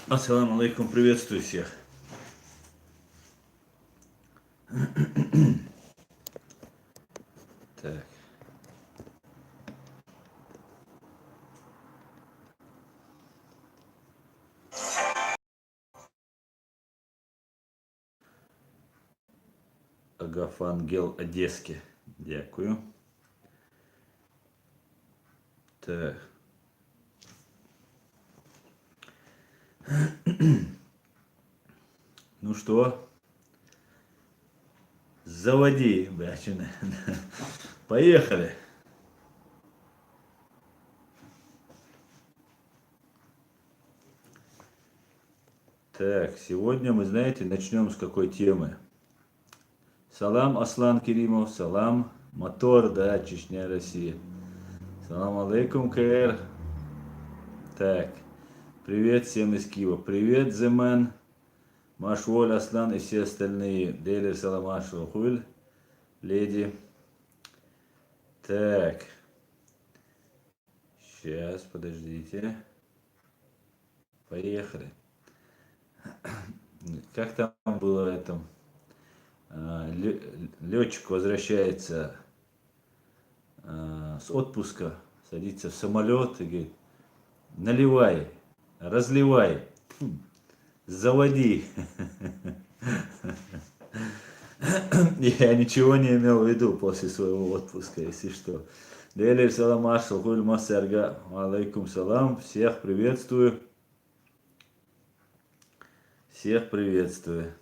Ассаламу алейкум, приветствую всех. Так, Агафангел Одеське. Дякую. Так. Ну что, заводи, братчина. Поехали. Так, сегодня мы, знаете, начнем с какой темы. Салам, Аслан Керимов, салам, Мотор, да, Чечня, Россия. Салам алейкум, КР. Так, привет всем из Киева. Привет, Земен, Машволь, Аслан и все остальные. Дейлер, салам, Ашвахуль, леди. Так, сейчас, подождите. Поехали. Как там было это? Летчик возвращается с отпуска, садится в самолет и говорит, наливай, разливай, заводи. Я ничего не имел в виду после своего отпуска, если что. Делер салам ашал, хуль массарга, алейкум салам, всех приветствую. Всех приветствую.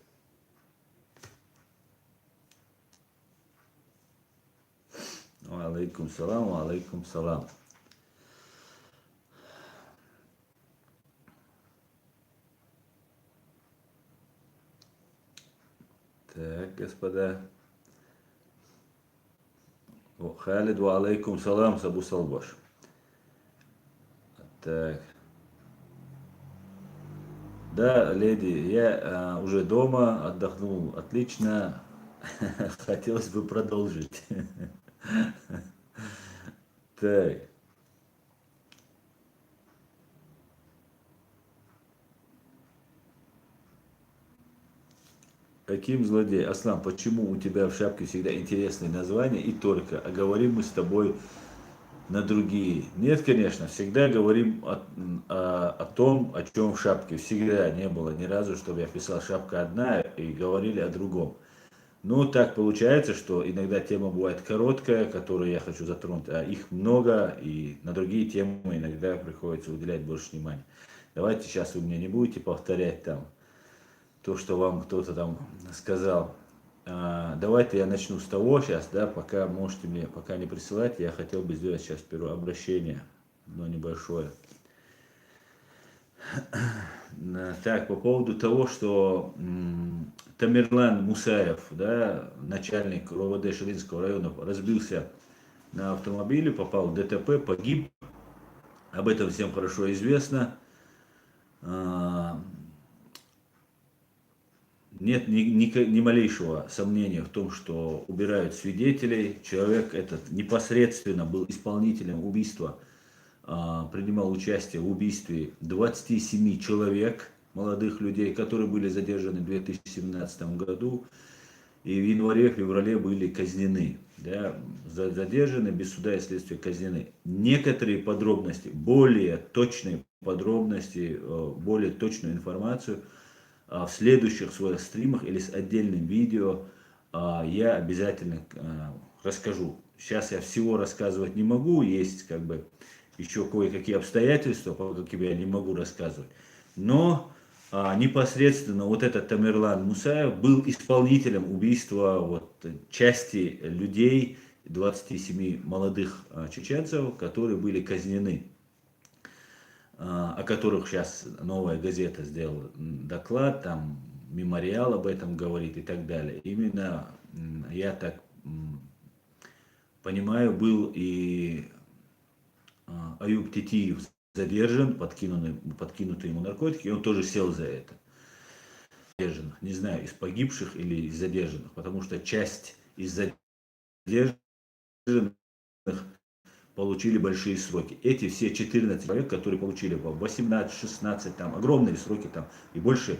Алейкум салам, алейкум салам. Так, господа. Халид, ва алейкум салам, Сабу Салбаш. Так. Да, леди, я уже дома, отдохнул отлично. Хотелось бы продолжить. Так. Каким злодей? Аслан, почему у тебя в шапке всегда интересные названия и только, а говорим мы с тобой на другие? Нет, конечно, всегда говорим о том, о чем в шапке. Всегда не было ни разу, чтобы я писал шапка одна и говорили о другом. Ну, так получается, что иногда тема бывает короткая, которую я хочу затронуть, а их много, и на другие темы иногда приходится уделять больше внимания. Давайте сейчас вы мне не будете повторять там то, что вам кто-то там сказал. Давайте я начну с того сейчас, да, пока можете мне, пока не присылать, я хотел бы сделать сейчас первое обращение, но небольшое. Так, по поводу того, что Тамерлан Мусаев, да, начальник РОВД Ширинского района, разбился на автомобиле, попал в ДТП, погиб. Об этом всем хорошо известно. А, Нет ни малейшего сомнения в том, что убирают свидетелей. Человек этот непосредственно был исполнителем убийства, принимал участие в убийстве 27 человек, молодых людей, которые были задержаны в 2017 году и в январе-феврале были казнены. Да, задержаны, без суда и следствия казнены. Некоторые подробности, более точные подробности, более точную информацию в следующих своих стримах или с отдельным видео я обязательно расскажу. Сейчас я всего рассказывать не могу, есть как бы еще кое-какие обстоятельства, по каким я не могу рассказывать. Но непосредственно вот этот Тамерлан Мусаев был исполнителем убийства вот, части людей, 27 молодых чеченцев, которые были казнены, о которых сейчас новая газета сделала доклад, там мемориал об этом говорит и так далее. Именно, я так понимаю, был и Аюб Титиев задержан, подкинуты ему наркотики, и он тоже сел за это. Задержанных, не знаю, из погибших или из задержанных, потому что часть из задержанных получили большие сроки. Эти все 14 человек, которые получили по 18, 16, там огромные сроки там и больше,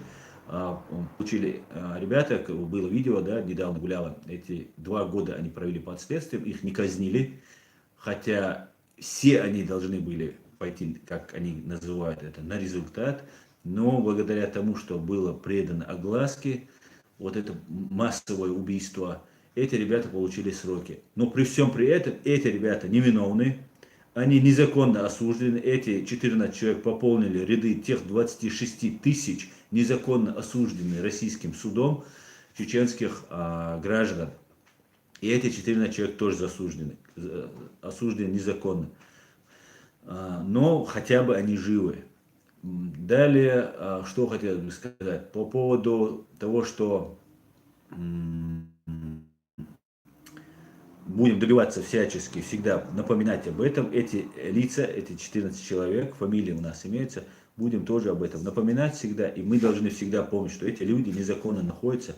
получили ребята, было видео, да, недавно гуляло, эти 2 года они провели под следствием, их не казнили, хотя все они должны были пойти, как они называют это, на результат, но благодаря тому, что было предано огласке, вот это массовое убийство, эти ребята получили сроки. Но при всем при этом, эти ребята невиновны, они незаконно осуждены, эти 14 человек пополнили ряды тех 26 тысяч незаконно осужденных российским судом чеченских граждан. И эти 14 человек тоже засуждены, осуждены незаконно. Но хотя бы они живы. Далее, что хотелось бы сказать по поводу того, что будем добиваться всячески всегда напоминать об этом. Эти лица, эти 14 человек, фамилии у нас имеются, будем тоже об этом напоминать всегда. И мы должны всегда помнить, что эти люди незаконно находятся.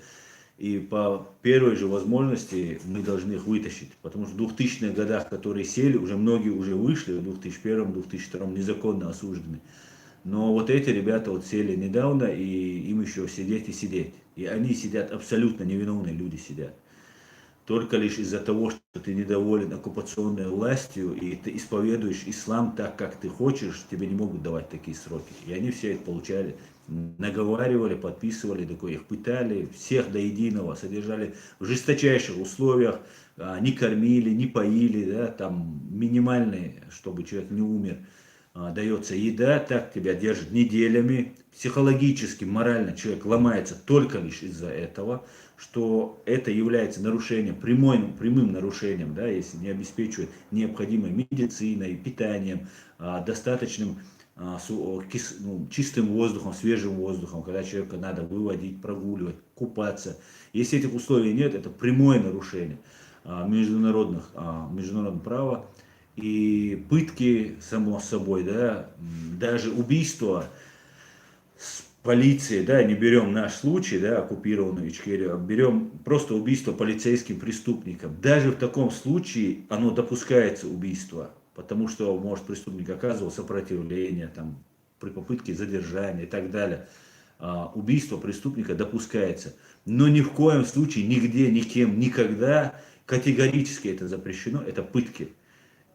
И по первой же возможности мы должны их вытащить. Потому что в 2000-х годах, которые сели, уже многие уже вышли, в 2001-2002 незаконно осуждены. Но вот эти ребята вот сели недавно, и им еще сидеть и сидеть. И они сидят, абсолютно невиновные люди сидят. Только лишь из-за того, что ты недоволен оккупационной властью, и ты исповедуешь ислам так, как ты хочешь, тебе не могут давать такие сроки. И они все это получали, наговаривали, подписывали, такое, их пытали, всех до единого, содержали в жесточайших условиях, не кормили, не поили, да, там минимальные, чтобы человек не умер. Дается еда, так тебя держат неделями, психологически, морально человек ломается только лишь из-за этого, что это является нарушением, прямым нарушением, да, если не обеспечивает необходимой медициной, питанием, достаточным чистым воздухом, свежим воздухом, когда человека надо выводить, прогуливать, купаться. Если этих условий нет, это прямое нарушение международного права. И пытки, само собой, да, даже убийство с полицией, да, не берем наш случай, да, оккупированную Ичкерию, а берем просто убийство полицейским преступником. Даже в таком случае оно допускается убийство, потому что может преступник оказывал сопротивление, там, при попытке задержания и так далее. Убийство преступника допускается. Но ни в коем случае, нигде, никем, никогда категорически это запрещено, это пытки.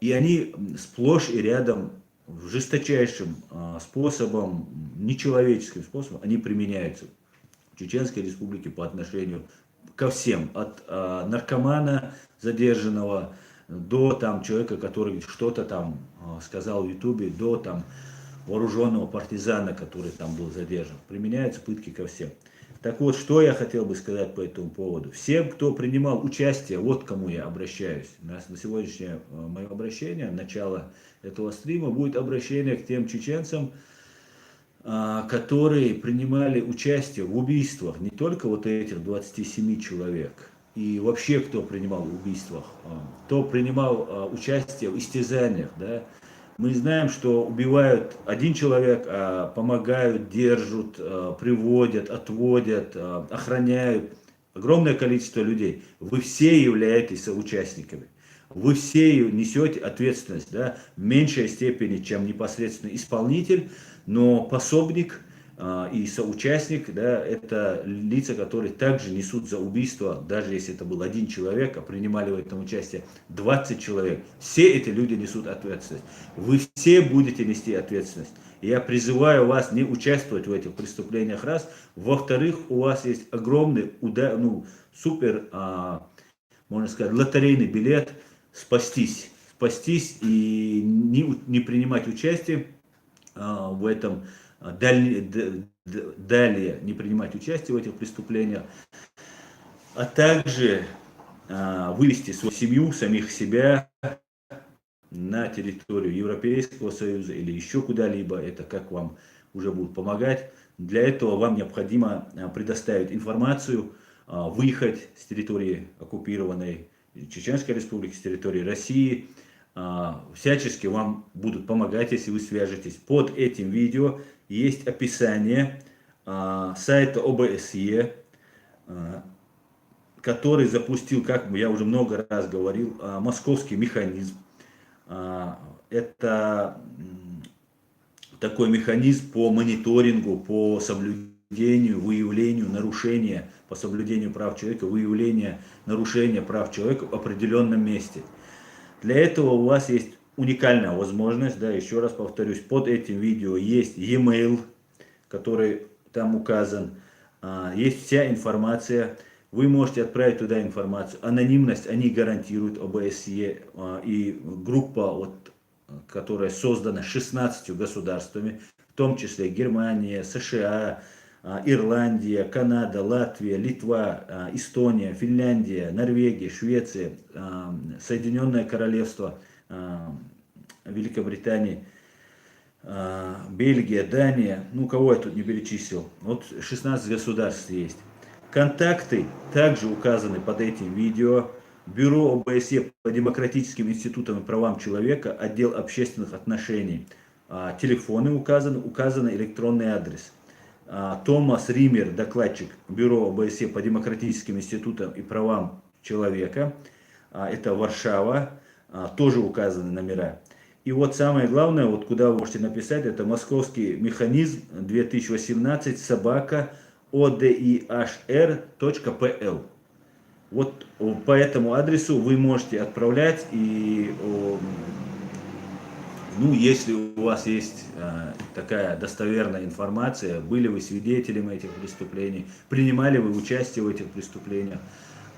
И они сплошь и рядом жесточайшим способом, нечеловеческим способом, они применяются в Чеченской Республике по отношению ко всем. От наркомана задержанного до там, человека, который что-то там сказал в Ютубе, до там, вооруженного партизана, который там был задержан. Применяются пытки ко всем. Так вот, что я хотел бы сказать по этому поводу. Всем, кто принимал участие, вот к кому я обращаюсь. На сегодняшнее мое обращение, начало этого стрима, будет обращение к тем чеченцам, которые принимали участие в убийствах. Не только вот этих 27 человек. И вообще, кто принимал в убийствах. Кто принимал участие в истязаниях, да. Мы знаем, что убивают один человек, а помогают, держат, приводят, отводят, охраняют огромное количество людей. Вы все являетесь соучастниками. Вы все несете ответственность, да, в меньшей степени, чем непосредственно исполнитель, но пособник и соучастник, да, это лица, которые также несут за убийство, даже если это был один человек, а принимали в этом участие 20 человек. Все эти люди несут ответственность. Вы все будете нести ответственность. И я призываю вас не участвовать в этих преступлениях, раз. Во-вторых, у вас есть огромный, супер, можно сказать, лотерейный билет спастись. Спастись и не принимать участие в этом, далее не принимать участие в этих преступлениях, а также вывести свою семью, самих себя на территорию Европейского Союза или еще куда-либо, это как вам уже будут помогать. Для этого вам необходимо предоставить информацию, выехать с территории оккупированной Чеченской Республики, с территории России. Всячески вам будут помогать, если вы свяжетесь. Под этим видео есть описание сайта ОБСЕ, который запустил, как я уже много раз говорил, московский механизм. Это такой механизм по мониторингу, по соблюдению, выявлению нарушения, по соблюдению прав человека, выявления нарушения прав человека в определенном месте. Для этого у вас есть уникальная возможность, да, еще раз повторюсь, под этим видео есть e-mail, который там указан, есть вся информация, вы можете отправить туда информацию, анонимность они гарантируют, ОБСЕ, и группа, вот, которая создана 16 государствами, в том числе Германия, США, Ирландия, Канада, Латвия, Литва, Эстония, Финляндия, Норвегия, Швеция, Соединенное Королевство, Великобритания, Бельгия, Дания, ну кого я тут не перечислил, вот 16 государств есть. Контакты также указаны под этим видео. Бюро ОБСЕ по демократическим институтам и правам человека, отдел общественных отношений. Телефоны указаны, указан электронный адрес. Томас Ример, докладчик Бюро ОБСЕ по демократическим институтам и правам человека. Это Варшава, тоже указаны номера. И вот самое главное, вот куда вы можете написать, это московский механизм 2018 собака odihr.pl. Вот по этому адресу вы можете отправлять, и ну, если у вас есть такая достоверная информация, были вы свидетелем этих преступлений, принимали вы участие в этих преступлениях,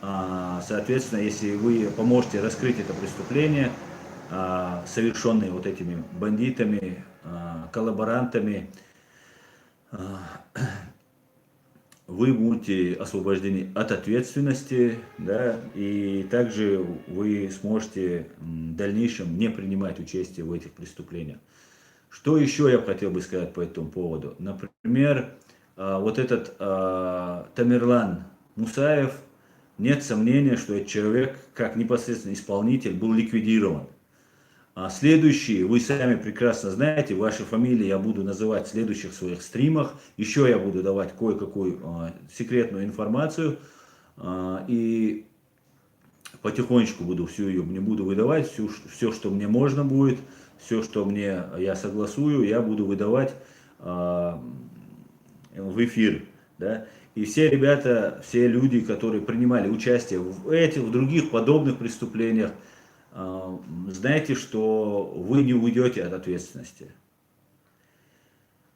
соответственно, если вы поможете раскрыть это преступление, совершенные вот этими бандитами, коллаборантами, вы будете освобождены от ответственности, да, и также вы сможете в дальнейшем не принимать участие в этих преступлениях. Что еще я хотел бы сказать по этому поводу? Например, вот этот Тамерлан Мусаев, нет сомнения, что этот человек, как непосредственно исполнитель, был ликвидирован. Следующие, вы сами прекрасно знаете, ваши фамилии я буду называть в следующих своих стримах. Еще я буду давать кое-какую секретную информацию. И потихонечку буду всю ее, не буду выдавать, все, что мне можно будет, все, что я согласую, я буду выдавать в эфир. Да? И все ребята, все люди, которые принимали участие в других подобных преступлениях, знаете, что вы не уйдете от ответственности.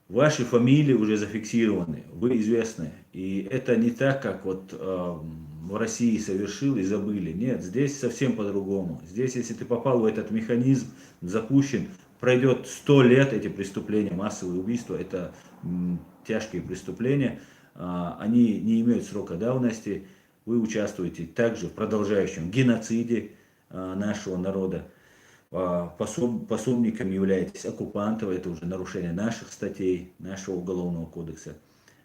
Ваши фамилии уже зафиксированы, вы известны. И это не так, как вот в России совершил и забыли. Нет, здесь совсем по-другому. Здесь, если ты попал в этот механизм, запущен, пройдет 100 лет эти преступления, массовые убийства, это тяжкие преступления, они не имеют срока давности. Вы участвуете также в продолжающем геноциде нашего народа, пособником являетесь оккупантов, это уже нарушение наших статей, нашего уголовного кодекса.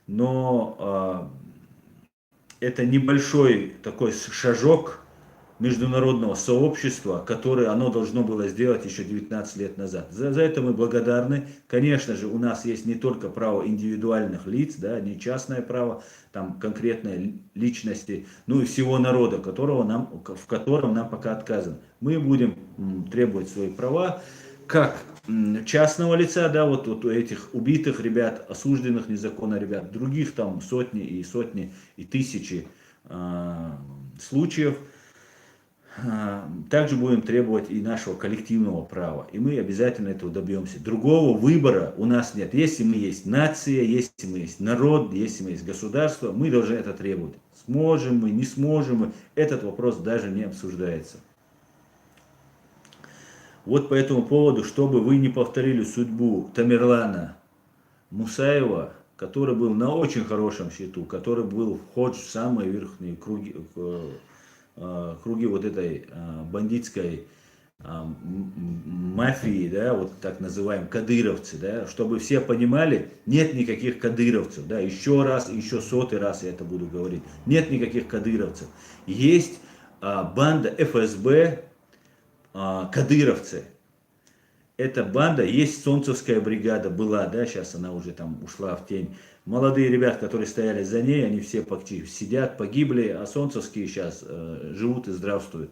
Но это небольшой такой шажок международного сообщества, которое оно должно было сделать еще 19 лет назад. За это мы благодарны. Конечно же, у нас есть не только право индивидуальных лиц, да, не частное право, там конкретной личности, но и всего народа, в котором нам пока отказано. Мы будем требовать свои права, как частного лица, да, вот у этих убитых ребят, осужденных незаконно ребят, других там сотни и тысячи случаев. Также будем требовать и нашего коллективного права. И мы обязательно этого добьемся. Другого выбора у нас нет. Если мы есть нация, если мы есть народ, если мы есть государство, мы должны это требовать. Сможем мы, не сможем мы, этот вопрос даже не обсуждается. Вот по этому поводу, чтобы вы не повторили судьбу Тамерлана Мусаева, который был на очень хорошем счету, который был вход в самые верхние круги вот этой бандитской мафии, да, вот так называемые кадыровцы, да, чтобы все понимали, нет никаких кадыровцев, да, еще раз, еще 100-й раз я это буду говорить, нет никаких кадыровцев. Есть банда ФСБ, кадыровцы. Эта банда, есть Солнцевская бригада, была, да, сейчас она уже там ушла в тень. Молодые ребята, которые стояли за ней, они все сидят, погибли, а солнцевские сейчас живут и здравствуют.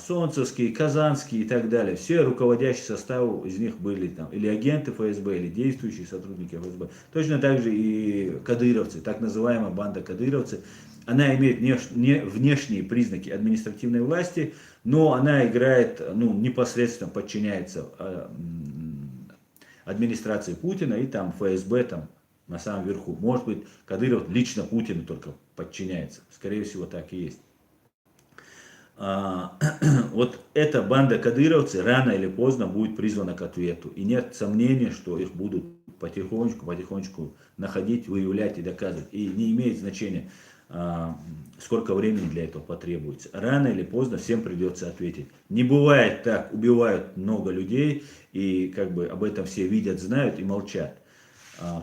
Солнцевский, Казанский и так далее. Все руководящие составы из них были там или агенты ФСБ, или действующие сотрудники ФСБ. Точно так же и кадыровцы, так называемая банда кадыровцы. Она имеет внешние признаки административной власти, но она играет, ну, непосредственно подчиняется администрации Путина и там ФСБ там на самом верху. Может быть, Кадыров лично Путину только подчиняется. Скорее всего, так и есть. Вот эта банда кадыровцы рано или поздно будет призвана к ответу. И нет сомнения, что их будут потихонечку находить, выявлять и доказывать. И не имеет значения, сколько времени для этого потребуется. Рано или поздно всем придется ответить. Не бывает так, убивают много людей, и как бы об этом все видят, знают и молчат.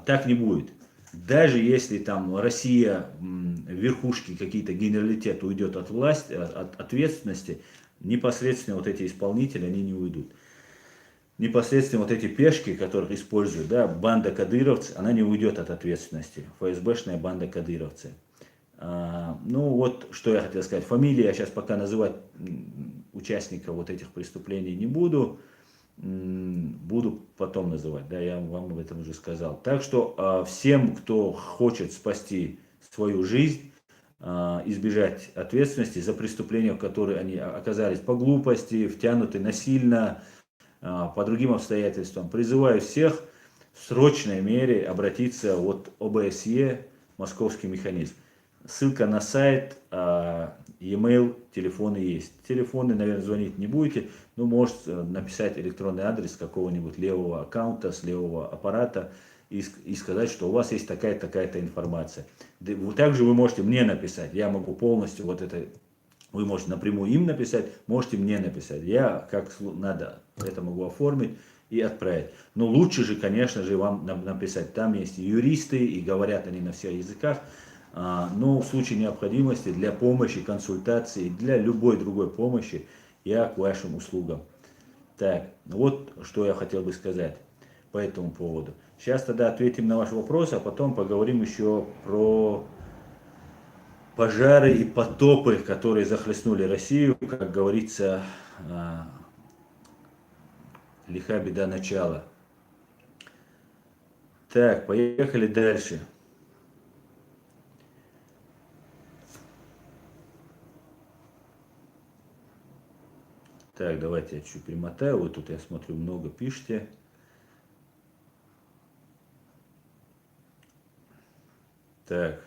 Так не будет. Даже если там Россия, верхушки какие-то, генералитет уйдет от власти, от ответственности, непосредственно вот эти исполнители, они не уйдут. Непосредственно вот эти пешки, которых используют, да, банда кадыровцев, она не уйдет от ответственности. ФСБшная банда кадыровцев. Ну вот, что я хотел сказать. Фамилии я сейчас пока называть участников вот этих преступлений не буду. Буду потом называть, да, я вам об этом уже сказал. Так что всем, кто хочет спасти свою жизнь, избежать ответственности за преступления, в которые они оказались по глупости, втянуты насильно, по другим обстоятельствам, призываю всех в срочной мере обратиться от ОБСЕ «Московский механизм». Ссылка на сайт, e-mail, телефоны есть. Телефоны, наверное, звонить не будете, но можете написать электронный адрес какого-нибудь левого аккаунта, с левого аппарата и сказать, что у вас есть такая-то информация. Также вы можете мне написать, я могу полностью вот это, вы можете напрямую им написать, можете мне написать. Я как надо это могу оформить и отправить. Но лучше же, конечно же, вам написать. Там есть юристы, и говорят они на всех языках. Но в случае необходимости для помощи, консультации, для любой другой помощи я к вашим услугам. Так, вот что я хотел бы сказать по этому поводу. Сейчас тогда ответим на ваш вопрос, а потом поговорим еще про пожары и потопы, которые захлестнули Россию, как говорится, лиха беда начала. Так, поехали дальше. Так, давайте я чуть перемотаю. Вот тут я смотрю, много пишете. Так.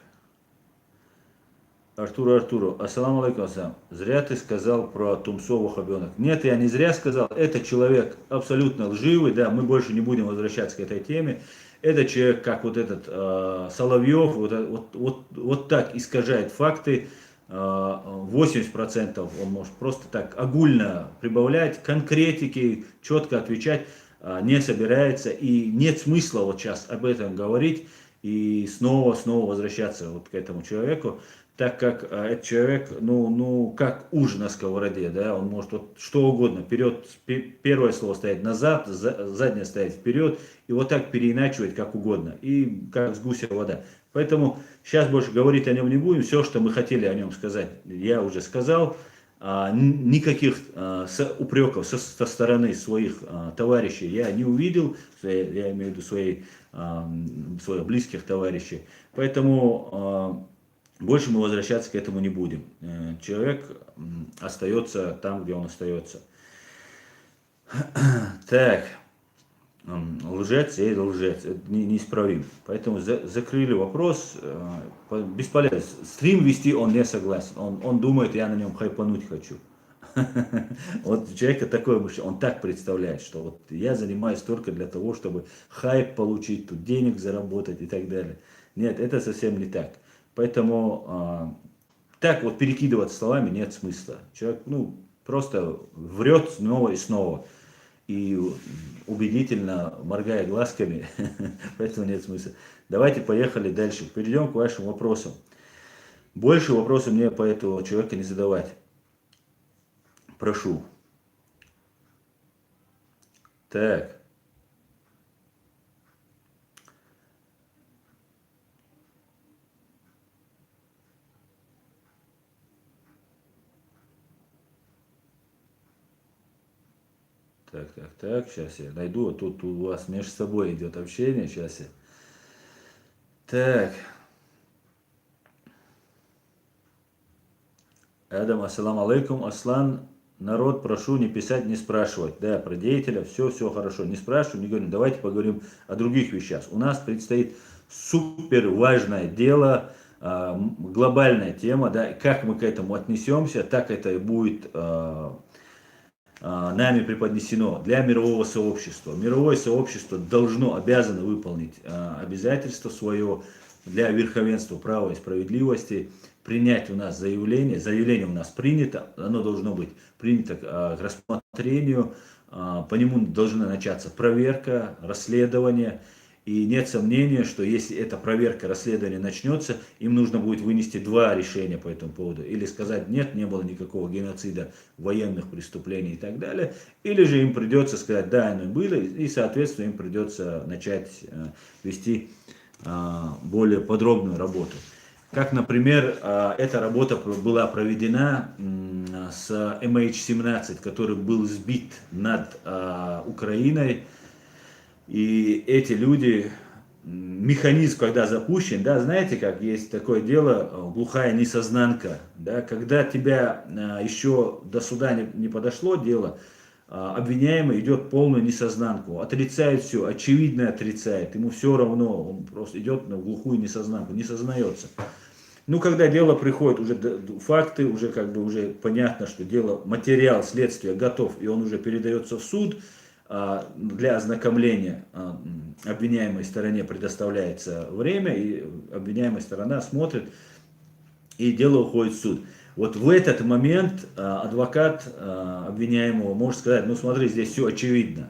Артуру, ассаламу алейкум, ассалам. Зря ты сказал про Тумсову Хабенок. Нет, я не зря сказал. Это человек абсолютно лживый, да, мы больше не будем возвращаться к этой теме. Это человек, как вот этот Соловьев, вот так искажает факты. 80% он может просто так огульно прибавлять, конкретики, четко отвечать не собирается. И нет смысла вот сейчас об этом говорить и снова возвращаться вот к этому человеку, так как этот человек, ну, как уж на сковороде, да, он может вот что угодно, вперед, первое слово стоять назад, заднее стоять вперед, и вот так переиначивать как угодно, и как с гуся вода. Поэтому сейчас больше говорить о нем не будем, все, что мы хотели о нем сказать, я уже сказал. Никаких упреков со стороны своих товарищей я не увидел, я имею в виду своих близких товарищей. Поэтому больше мы возвращаться к этому не будем. Человек остается там, где он остается. Так, лжец и лжец, это неисправим. Поэтому закрыли вопрос, бесполезно. Стрим вести он не согласен, он думает, я на нем хайпануть хочу. Вот у человека такое мышление, он так представляет, что вот я занимаюсь только для того, чтобы хайп получить, тут денег заработать и так далее. Нет, это совсем не так. Поэтому так вот перекидываться словами нет смысла. Человек, ну, просто врет снова и снова. И убедительно моргая глазками, поэтому нет смысла. Давайте поехали дальше. Перейдем к вашим вопросам. Больше вопросов мне по этому человека не задавать. Прошу. Так. Так, сейчас я найду, тут у вас между собой идет общение, сейчас я. Так, Адам, ассаламу алейкум, Аслан, народ, прошу не писать, не спрашивать, да, про деятеля, все хорошо, не спрашиваем, не говорим, давайте поговорим о других вещах. У нас предстоит супер важное дело, глобальная тема, да, как мы к этому отнесемся, так это и будет нами преподнесено для мирового сообщества. Мировое сообщество должно, обязано выполнить обязательство свое для верховенства права и справедливости, принять у нас заявление. Заявление у нас принято, оно должно быть принято к рассмотрению, по нему должна начаться проверка, расследование. И нет сомнения, что если эта проверка, расследование начнется, им нужно будет вынести два решения по этому поводу. Или сказать, нет, не было никакого геноцида, военных преступлений и так далее. Или же им придется сказать, да, оно было, и, соответственно, им придется начать вести более подробную работу. Как, например, эта работа была проведена с MH17, который был сбит над Украиной. И эти люди, механизм, когда запущен, да, знаете, как есть такое дело, глухая несознанка, да, когда тебя еще до суда не подошло дело, обвиняемый идет полную несознанку, отрицает все, очевидно отрицает, ему все равно, он просто идет на глухую несознанку, не сознается. Ну, когда дело приходит, уже факты, уже как бы уже понятно, что дело, материал следствия готов, и он уже передается в суд, для ознакомления обвиняемой стороне предоставляется время, и обвиняемая сторона смотрит, и дело уходит в суд. Вот в этот момент адвокат обвиняемого может сказать, ну смотри, здесь все очевидно,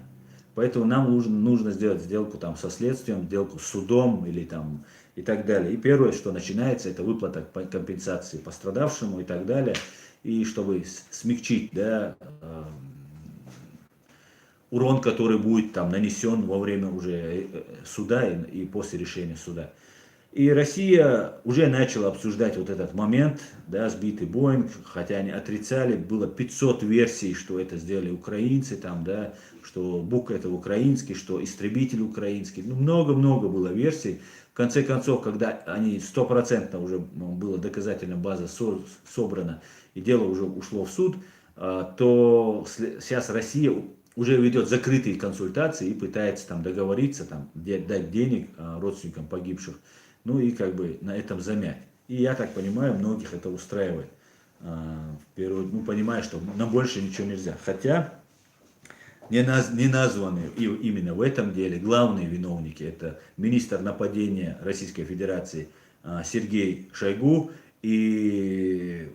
поэтому нам нужно сделать сделку там со следствием, сделку с судом или там и так далее. И первое, что начинается, это выплата компенсации пострадавшему и так далее, и чтобы смягчить, да, урон, который будет там нанесен во время уже суда и после решения суда. И Россия уже начала обсуждать вот этот момент, да, сбитый Боинг, хотя они отрицали, было 500 версий, что это сделали украинцы, там, да, что Бук это украинский, что истребитель украинский, ну, много-много было версий. В конце концов, когда они 100% уже была доказательная база собрана, и дело уже ушло в суд, то сейчас Россия уже ведет закрытые консультации и пытается там договориться, там, дать денег родственникам погибших, ну и как бы на этом замять. И я так понимаю, многих это устраивает. Ну, понимаю, что на больше ничего нельзя. Хотя не названы именно в этом деле главные виновники. Это министр нападения Российской Федерации Сергей Шойгу и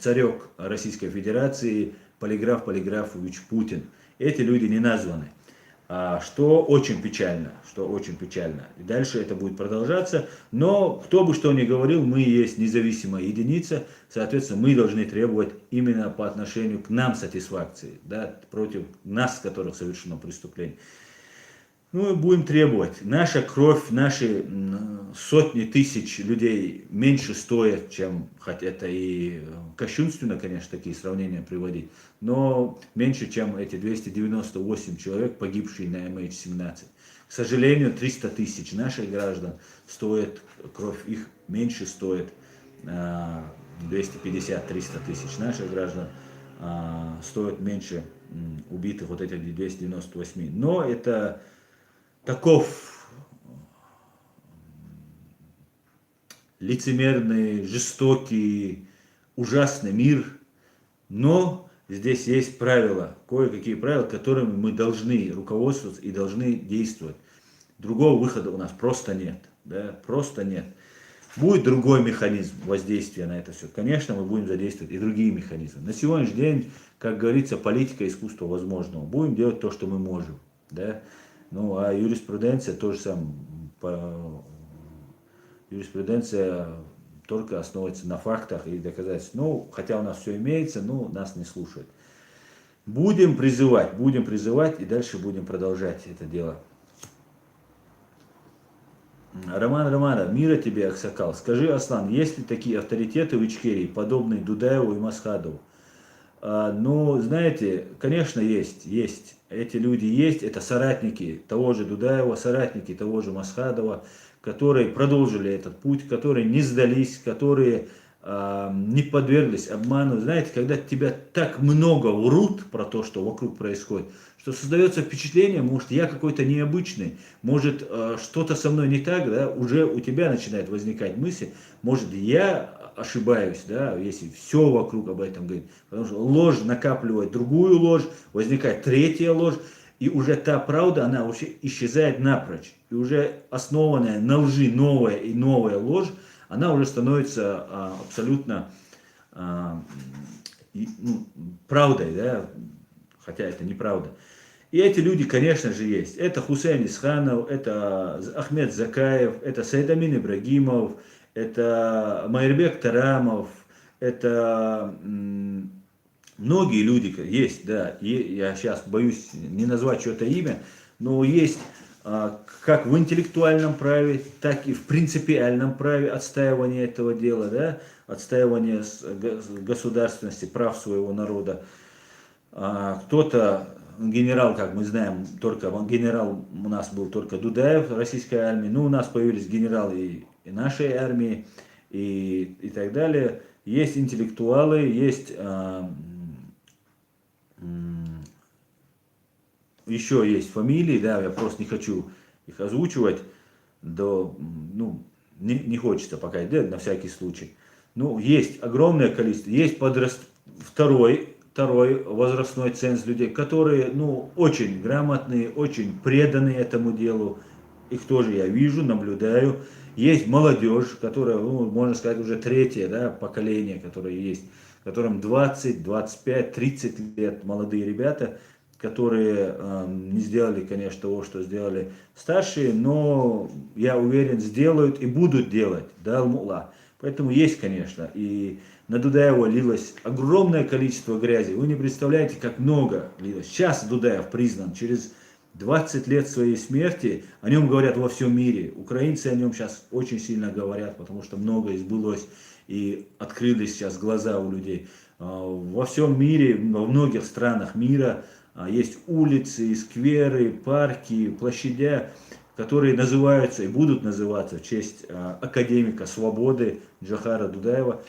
царек Российской Федерации Полиграф Полиграфович Путин. Эти люди не названы. Что очень печально, И дальше это будет продолжаться. Но кто бы что ни говорил, мы есть независимая единица. Соответственно, мы должны требовать именно по отношению к нам сатисфакции, да, против нас, с которых совершено преступление. Ну и будем требовать. Наша кровь, наши сотни тысяч людей меньше стоят, чем, хотя это и кощунственно, конечно, такие сравнения приводить, но меньше, чем эти 298 человек, погибшие на MH17. К сожалению, 300 тысяч наших граждан стоит, кровь их меньше стоит, 250-300 тысяч наших граждан стоит меньше убитых вот этих 298. Но это таков лицемерный, жестокий, ужасный мир, но здесь есть правила, кое-какие правила, которыми мы должны руководствоваться и должны действовать. Другого выхода у нас просто нет, да, просто нет. Будет другой механизм воздействия на это все. Конечно, мы будем задействовать и другие механизмы. На сегодняшний день, как говорится, политика искусства возможного. Будем делать то, что мы можем, да. Ну, а юриспруденция тоже самое. Юриспруденция только основывается на фактах и доказательствах. Ну, хотя у нас все имеется, но нас не слушают. Будем призывать и дальше будем продолжать это дело. Роман, мира тебе, Аксакал. Скажи, Аслан, есть ли такие авторитеты в Ичкерии, подобные Дудаеву и Масхадову? Но, знаете, конечно, есть. Эти люди есть, это соратники того же Дудаева, соратники того же Масхадова, которые продолжили этот путь, которые не сдались, которые не подверглись обману. Знаете, когда тебя так много врут про то, что вокруг происходит, что создается впечатление, может, я какой-то необычный, может, что-то со мной не так, да, уже у тебя начинает возникать мысль, может, я ошибаюсь, да, если все вокруг об этом говорит. Потому что ложь накапливает другую ложь, возникает третья ложь, и уже та правда, она уже исчезает напрочь. И уже основанная на лжи новая и новая ложь, она уже становится абсолютно ну, правдой, да, хотя это неправда. И эти люди, конечно же, есть. Это Хусейн Исханов, это Ахмед Закаев, это Сайдамин Ибрагимов, это Майрбек Тарамов, это многие люди есть, да. И я сейчас боюсь не назвать что-то имя, но есть как в интеллектуальном праве, так и в принципиальном праве отстаивания этого дела, да, отстаивания государственности, прав своего народа. Кто-то генерал, как мы знаем, только генерал у нас был только Дудаев российской армии, ну у нас появились генералы и нашей армии и так далее. Есть интеллектуалы, есть еще есть фамилии, да, я просто не хочу их озвучивать, до, ну, не хочется пока, да, на всякий случай. Ну, есть огромное количество, есть второй возрастной ценз людей, которые, ну, очень грамотные, очень преданные этому делу. Их тоже я вижу, наблюдаю. Есть молодежь, которая, ну, можно сказать, уже третье, да, поколение, которое есть, которым 20, 25, 30 лет, молодые ребята, которые не сделали, конечно, того, что сделали старшие, но я уверен, сделают и будут делать, да, аль-Мулла. Поэтому есть, конечно, и на Дудаева лилось огромное количество грязи. Вы не представляете, как много лилось. Сейчас Дудаев признан, через 20 лет своей смерти о нем говорят во всем мире. Украинцы о нем сейчас очень сильно говорят, потому что многое сбылось и открылись сейчас глаза у людей. Во всем мире, во многих странах мира есть улицы, скверы, парки, площадя, которые называются и будут называться в честь академика свободы Джохара Дудаева.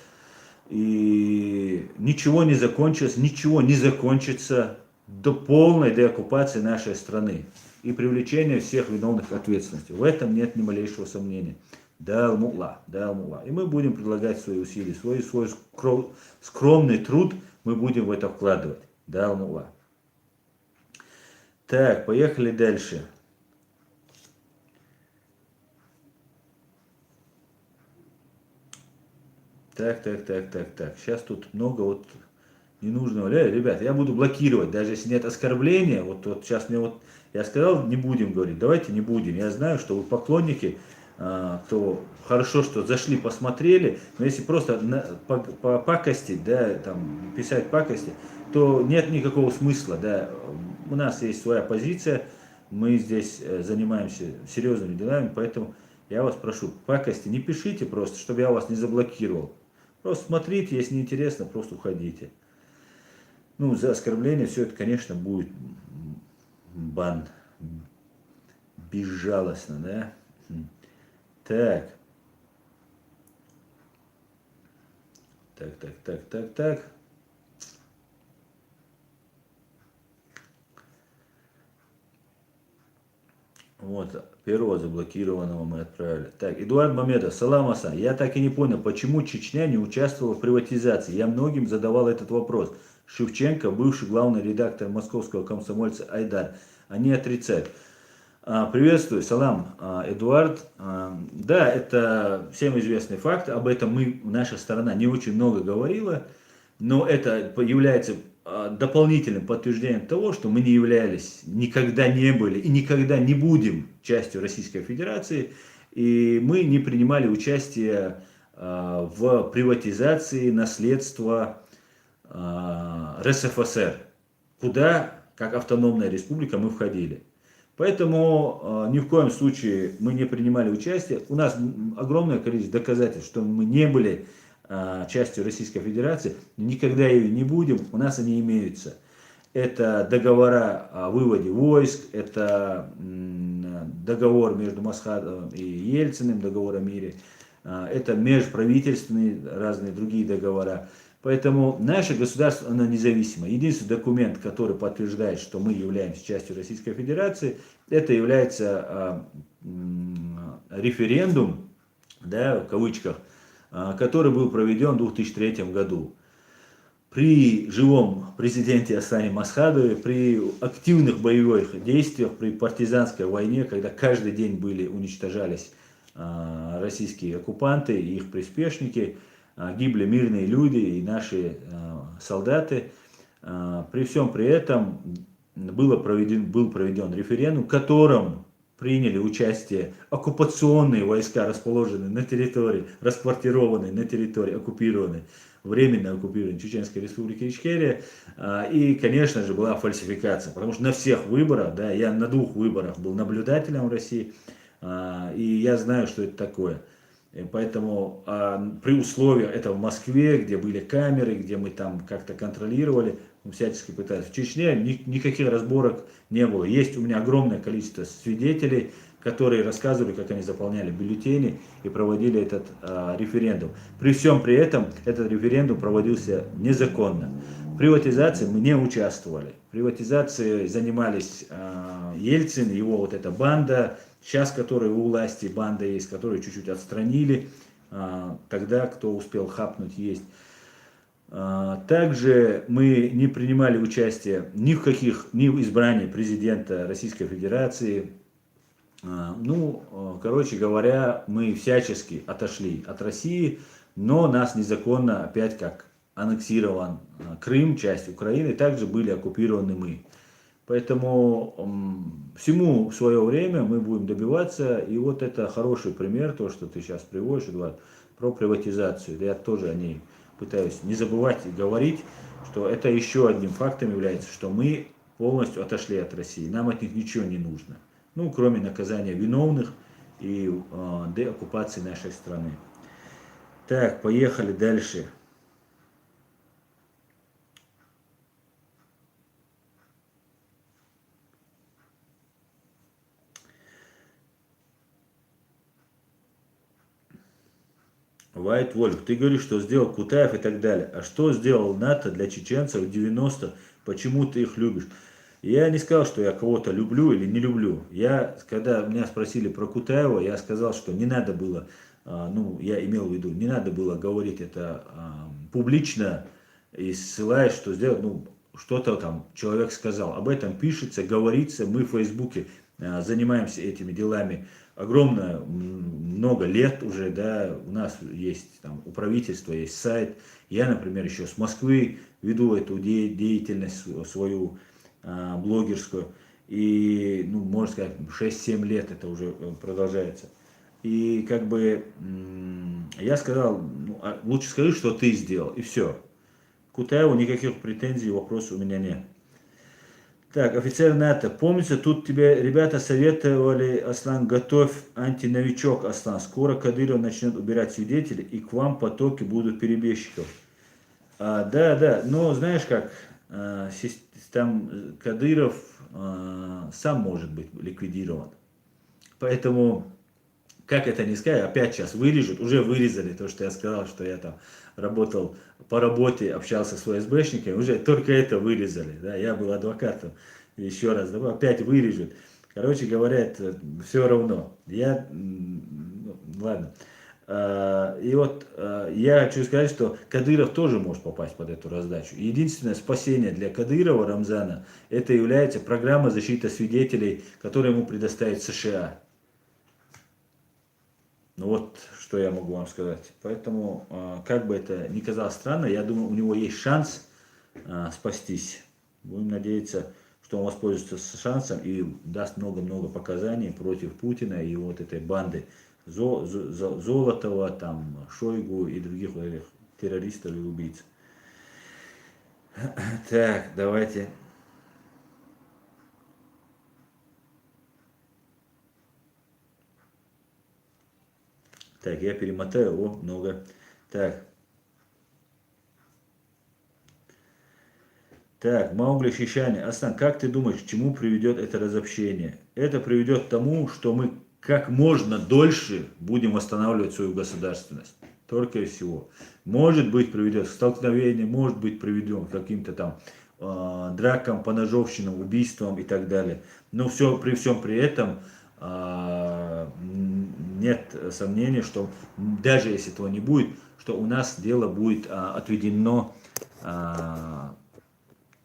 И ничего не закончилось, ничего не закончится до полной деоккупации нашей страны и привлечения всех виновных к ответственности. В этом нет ни малейшего сомнения. Да, аль-Мулла, да, аль-Мулла. И мы будем предлагать свои усилия, свой скромный труд мы будем в это вкладывать. Да, аль-Мулла. Так, поехали дальше. Так. Сейчас тут много вот ненужного. Ребят, я буду блокировать, даже если нет оскорбления. Вот сейчас мне вот, я сказал, не будем говорить, давайте не будем. Я знаю, что вы поклонники, то хорошо, что зашли, посмотрели, но если просто пакостить, да, там, писать пакости, то нет никакого смысла, да. У нас есть своя позиция, мы здесь занимаемся серьезными делами, поэтому я вас прошу, пакости не пишите просто, чтобы я вас не заблокировал. Просто смотрите, если не интересно, просто уходите. Ну, за оскорбление все это, конечно, будет бан. Безжалостно, да? Так. Так. Вот, первого заблокированного мы отправили. Так, Эдуард Мамедов, салам асан. Я так и не понял, почему Чечня не участвовала в приватизации. Я многим задавал этот вопрос. Шевченко, бывший главный редактор московского комсомольца Айдар. Они отрицают. Приветствую, салам, Эдуард. Да, это всем известный факт. Об этом наша сторона не очень много говорила. Но это является дополнительным подтверждением того, что мы не являлись, никогда не были и никогда не будем частью Российской Федерации. И мы не принимали участие в приватизации наследства РСФСР, куда, как автономная республика, мы входили. Поэтому ни в коем случае мы не принимали участие. У нас огромное количество доказательств, что мы не были частью Российской Федерации, никогда ее не будем, у нас они имеются. Это договора о выводе войск, это договор между Масхадовым и Ельциным, договор о мире, это межправительственные разные другие договора. Поэтому наше государство, оно независимо. Единственный документ, который подтверждает, что мы являемся частью Российской Федерации, это является референдум, да, в кавычках, который был проведен в 2003 году. При живом президенте Аслане Масхадове, при активных боевых действиях, при партизанской войне, когда каждый день уничтожались российские оккупанты и их приспешники, гибли мирные люди и наши солдаты. При всем при этом был проведен референдум, в котором приняли участие оккупационные войска, расположенные на территории, расквартированные на территории оккупированной, временно оккупированной Чеченской Республики Ичкерия. И, конечно же, была фальсификация, потому что на всех выборах, да, я на 2 выборах был наблюдателем в России, и я знаю, что это такое. И поэтому при условиях, это в Москве, где были камеры, где мы там как-то контролировали, мы всячески пытались. В Чечне никаких разборок не было. Есть у меня огромное количество свидетелей, которые рассказывали, как они заполняли бюллетени и проводили этот референдум. При всем при этом этот референдум проводился незаконно. В приватизации мы не участвовали. Приватизацией занимались Ельцин, его вот эта банда, сейчас которая у власти, банда есть, которую чуть-чуть отстранили, тогда кто успел хапнуть есть. Также мы не принимали участие ни в избрании президента Российской Федерации. Короче говоря, мы всячески отошли от России, но нас незаконно, опять как аннексирован Крым, часть Украины, также были оккупированы мы. Поэтому всему в свое время мы будем добиваться, и вот это хороший пример, то, что ты сейчас приводишь, Эдуард, про приватизацию. Я тоже о ней пытаюсь не забывать и говорить, что это еще одним фактом является, что мы полностью отошли от России, нам от них ничего не нужно, кроме наказания виновных и деоккупации нашей страны. Так, поехали дальше. White Wolf, ты говоришь, что сделал Кутаев и так далее. А что сделал НАТО для чеченцев в 90-х? Почему ты их любишь? Я не сказал, что я кого-то люблю или не люблю. Когда меня спросили про Кутаева, я сказал, что не надо было, я имел в виду, не надо было говорить это публично и ссылаясь, что сделать, что-то там человек сказал. Об этом пишется, говорится. Мы в Фейсбуке занимаемся этими делами много лет уже, да, у нас есть там, у правительства есть сайт. Я, например, еще с Москвы веду эту деятельность свою блогерскую. И, можно сказать, 6-7 лет это уже продолжается. И я сказал, лучше скажи, что ты сделал, и все. К Кутаеву никаких претензий, вопросов у меня нет. Так, офицер НАТО, помнится, тут тебе ребята советовали, Аслан, готовь антиновичок, Аслан. Скоро Кадыров начнет убирать свидетелей, и к вам потоки будут перебежчиков. Да, но знаешь как, там Кадыров сам может быть ликвидирован. Поэтому, как это не сказать, опять сейчас вырежут, уже вырезали то, что я сказал, что я там работал по работе, общался с ФСБшниками, уже только это вырезали, да, я был адвокатом, еще раз, да, опять вырежут. Короче говоря, это все равно, ладно. И вот я хочу сказать, что Кадыров тоже может попасть под эту раздачу. Единственное спасение для Кадырова, Рамзана, это является программа защиты свидетелей, которую ему предоставит США. Вот что я могу вам сказать. Поэтому, как бы это ни казалось странно, я думаю, у него есть шанс спастись. Будем надеяться, что он воспользуется шансом и даст много-много показаний против Путина и вот этой банды Золотова, там, Шойгу и других вот этих террористов и убийц. Так, давайте. Так, я перемотаю, много. Так. Так, Маугли Шишани. Асан, как ты думаешь, к чему приведет это разобщение? Это приведет к тому, что мы как можно дольше будем восстанавливать свою государственность. Только и всего. Может быть, приведет к столкновению, может быть, приведем к каким-то там дракам, поножовщинам, убийствам и так далее. Но все, при всем при этом нет сомнений, что даже если этого не будет, что у нас дело будет отведено,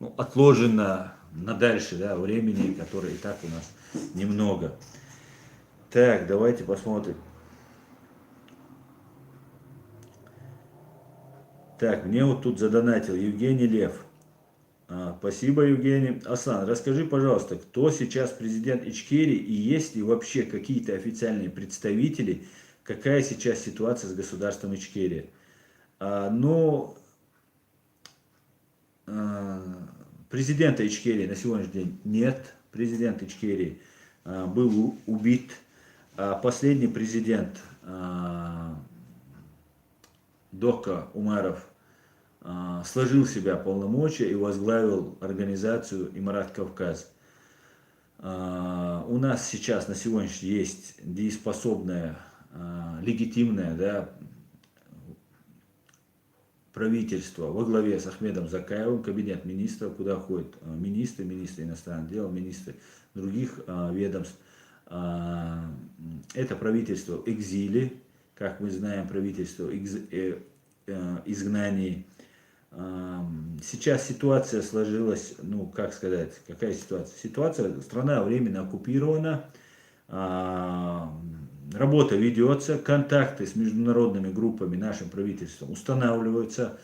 ну, отложено на дальше, да, времени, которое и так у нас немного. Так, давайте посмотрим. Так, мне вот тут задонатил Евгений Лев. Спасибо, Евгений. Аслан, расскажи, пожалуйста, кто сейчас президент Ичкерии и есть ли вообще какие-то официальные представители, какая сейчас ситуация с государством Ичкерия? Ну, президента Ичкерии на сегодняшний день нет. Президент Ичкерии был убит. Последний президент Дока Умаров сложил в себя полномочия и возглавил организацию Имарат Кавказ. У нас сейчас на сегодняшний день есть дееспособное, легитимное, да, правительство во главе с Ахмедом Закаевым, кабинет министров, куда ходят министры, министры иностранных дел, министры других ведомств. Это правительство в экзиле, как мы знаем, правительство изгнании. Сейчас ситуация сложилась, ну, как сказать, какая ситуация? Ситуация, страна временно оккупирована, работа ведется, контакты с международными группами нашим правительством устанавливаются,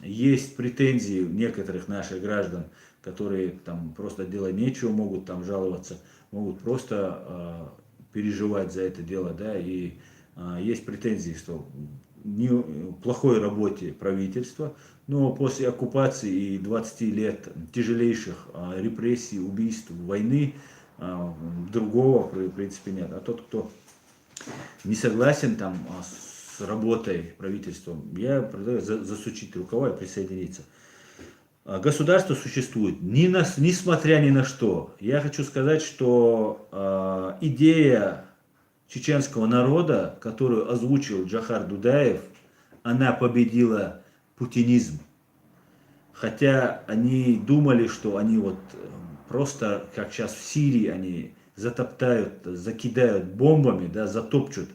есть претензии некоторых наших граждан, которые там просто делать нечего, могут там жаловаться, могут просто переживать за это дело, да, и есть претензии, что плохой работе правительства, но после оккупации и 20 лет тяжелейших репрессий, убийств, войны, другого в принципе нет. А тот, кто не согласен там с работой правительства, я предлагаю засучить рукава и присоединиться. Государство существует, несмотря ни на что. Я хочу сказать, что идея чеченского народа, которую озвучил Джохар Дудаев, она победила путинизм. Хотя они думали, что они вот просто, как сейчас в Сирии, они затоптают, закидают бомбами, да, затопчут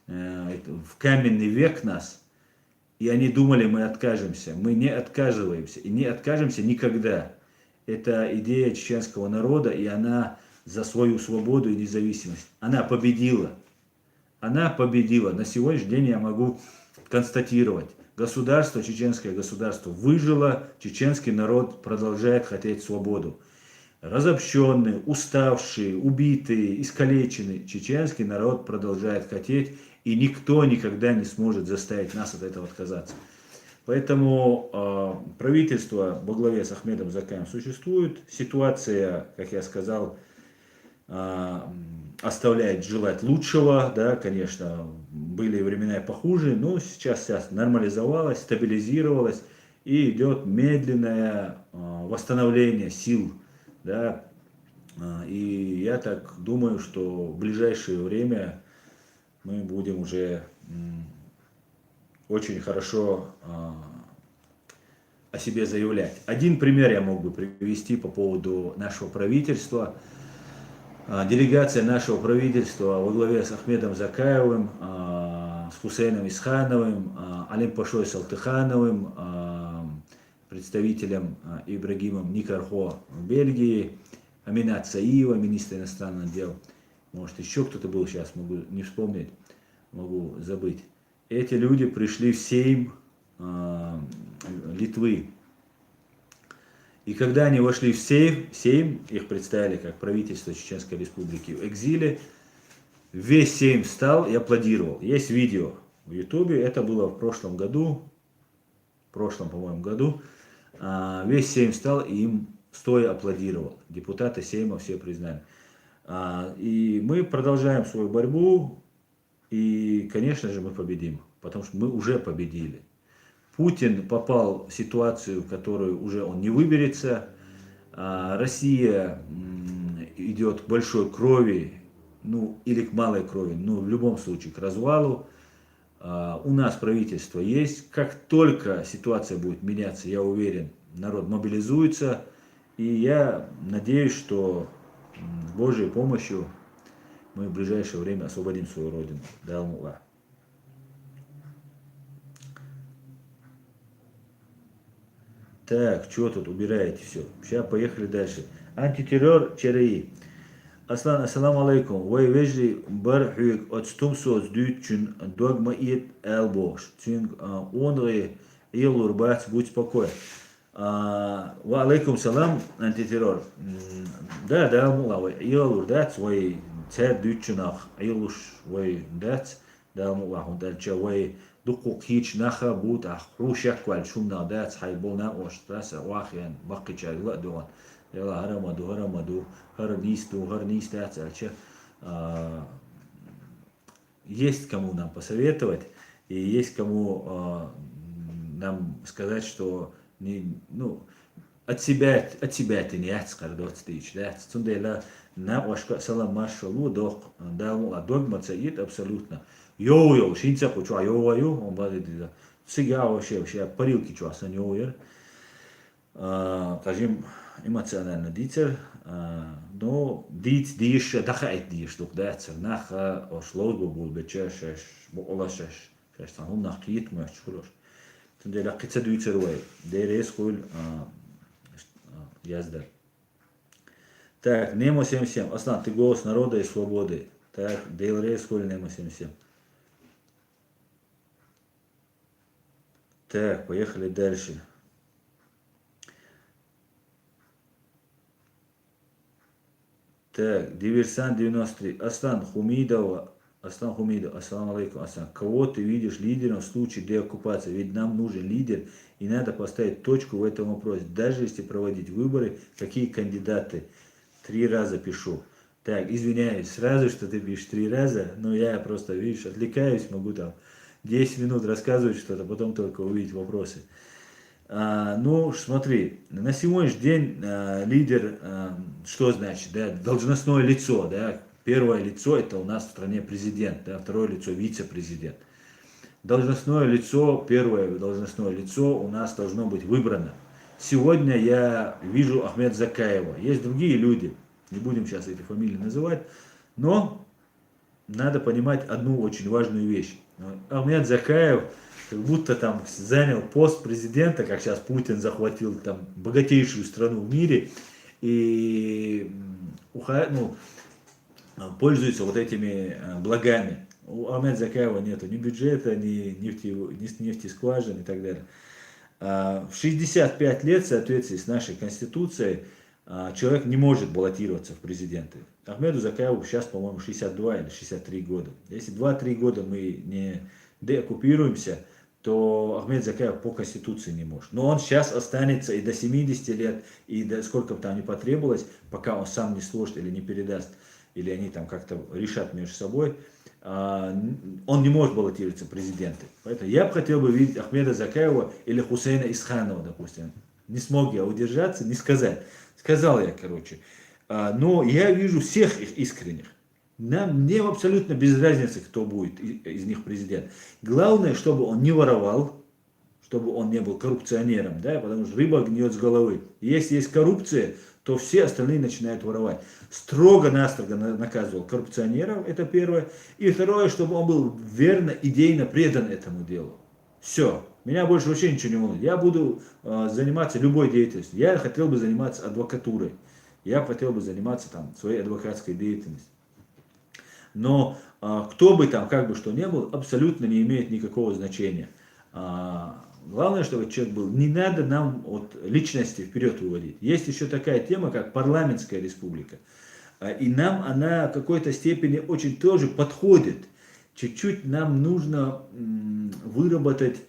в каменный век нас. И они думали, мы откажемся. Мы не отказываемся и не откажемся никогда. Это идея чеченского народа, и она за свою свободу и независимость. Она победила. Она победила. На сегодняшний день я могу констатировать. Государство, чеченское государство выжило, чеченский народ продолжает хотеть свободу. Разобщенный, уставший, убитый, искалеченный, чеченский народ продолжает хотеть, и никто никогда не сможет заставить нас от этого отказаться. Поэтому правительство во главе с Ахмедом Закаем существует. Ситуация, как я сказал, оставляет желать лучшего, да, конечно, были времена и похуже, но сейчас нормализовалась, стабилизировалась и идет медленное восстановление сил, да, и я так думаю, что в ближайшее время мы будем уже очень хорошо о себе заявлять. Один пример я мог бы привести по поводу нашего правительства. Делегация нашего правительства во главе с Ахмедом Закаевым, с Хусейном Исхановым, Алим Пашой Салтыхановым, представителем Ибрагимом Никархо в Бельгии, Аминат Саиева, министр иностранных дел, может еще кто-то был, сейчас могу не вспомнить, могу забыть. Эти люди пришли в Сейм Литвы. И когда они вошли в Сейм, их представили как правительство Чеченской Республики в экзиле, весь Сейм встал и аплодировал. Есть видео в Ютубе, это было в прошлом году, по-моему, году. Весь Сейм встал и им стоя аплодировал. Депутаты Сейма все признали. И мы продолжаем свою борьбу, и, конечно же, мы победим, потому что мы уже победили. Путин попал в ситуацию, в которую уже он не выберется. Россия идет к большой крови, ну или к малой крови, ну в любом случае к развалу. У нас правительство есть. Как только ситуация будет меняться, я уверен, народ мобилизуется. И я надеюсь, что с Божьей помощью мы в ближайшее время освободим свою родину. Да, Аллах. Так, что тут убираете все? Сейчас поехали дальше. Антитеррор ЧРИ. Aslan, assalamu alaikum. Wij weten berghuik het stomsoos duitjen dogma it elbosch. Tjung onder ilur bats будь спокоен. Ва алейкум салам, антитеррор. Да, да, мула, илур дат свой царь дуитченах, илуш свой дат, да, мула, он дальча свой دقوق هيج نخا بود روشك والشوم نادات حيبونا واشتراس واخيان بقي شاي لا دوان يلا هرمدو هر нисту альча. Есть кому нам посоветовать и есть кому нам сказать, что не, ну, от себя ты не отскардот стич, да, цундела на вашка салам машалу док да догма цаит абсолютно. Йоу, шинца хочу, йоу, он будет сега вообще парилки чё, санёвер. Кажем эмоционально дитер, но диш дахает диш, дук датер, наха ошлоу был бечешеш, болашеш, шестан он нахкит мы чурож. Тунде лакица дуйцеруай, дерес куль язда. Так, Немо 77, Аслан, ты голос народа и свободы. Так, Дейл Рейс куль Немо 77. Так, поехали дальше. Так, Диверсант 93. Аслан Хумидов, ассаламу алейкум, Аслан. Кого ты видишь лидером в случае деоккупации? Ведь нам нужен лидер, и надо поставить точку в этом вопросе. Даже если проводить выборы, какие кандидаты? 3 раза пишу. Так, извиняюсь, сразу, что ты пишешь 3 раза, но я просто, видишь, отвлекаюсь, могу там 10 минут рассказывать что-то, потом только увидеть вопросы. Ну, смотри, на сегодняшний день лидер, что значит, да, должностное лицо, да, первое лицо это у нас в стране президент, да, второе лицо вице-президент. Должностное лицо, первое должностное лицо у нас должно быть выбрано. Сегодня я вижу Ахмед Закаева, есть другие люди, не будем сейчас эти фамилии называть, но надо понимать одну очень важную вещь. Ахмед Закаев как будто там занял пост президента, как сейчас Путин захватил там богатейшую страну в мире и пользуется вот этими благами. У Ахмеда Закаева нету ни бюджета, ни нефтескважин и так далее. В 65 лет в соответствии с нашей конституцией человек не может баллотироваться в президенты. Ахмеду Закаеву сейчас, по-моему, 62 или 63 года. Если 2-3 года мы не деоккупируемся, то Ахмед Закаев по конституции не может. Но он сейчас останется и до 70 лет, и до сколько бы там ни потребовалось, пока он сам не сложит или не передаст, или они там как-то решат между собой, он не может баллотироваться в президенты. Поэтому я бы хотел бы видеть Ахмеда Закаева или Хусейна Исханова, допустим. Не смог я удержаться, не сказать. Сказал я, короче. Но я вижу всех их искренних. Мне абсолютно без разницы, кто будет из них президент. Главное, чтобы он не воровал, чтобы он не был коррупционером, да, потому что рыба гниет с головы. Если есть коррупция, то все остальные начинают воровать. Строго-настрого наказывал коррупционеров, это первое. И второе, чтобы он был верно, идейно предан этому делу. Все. Меня больше вообще ничего не волнует. Я буду заниматься любой деятельностью. Я хотел бы заниматься адвокатурой. Я хотел бы заниматься там своей адвокатской деятельностью. Но кто бы там, как бы что ни был, абсолютно не имеет никакого значения. Главное, чтобы человек был. Не надо нам от личности вперед выводить. Есть еще такая тема, как парламентская республика. И нам она в какой-то степени очень тоже подходит. Чуть-чуть нам нужно выработать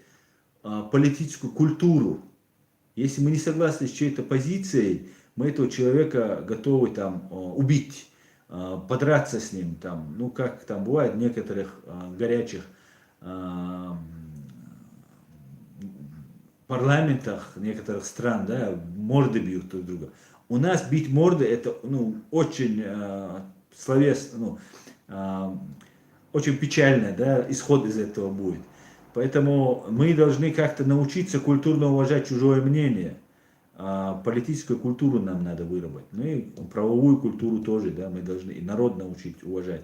политическую культуру. Если мы не согласны с чьей-то позицией, мы этого человека готовы там убить, подраться с ним, там, ну как там бывает в некоторых горячих парламентах некоторых стран, да, морды бьют друг друга. У нас бить морды это, ну, очень словесно, ну, э, очень печально, да, исход из этого будет. Поэтому мы должны как-то научиться культурно уважать чужое мнение. Политическую культуру нам надо выработать. Ну и правовую культуру тоже, да, мы должны и народ научить уважать.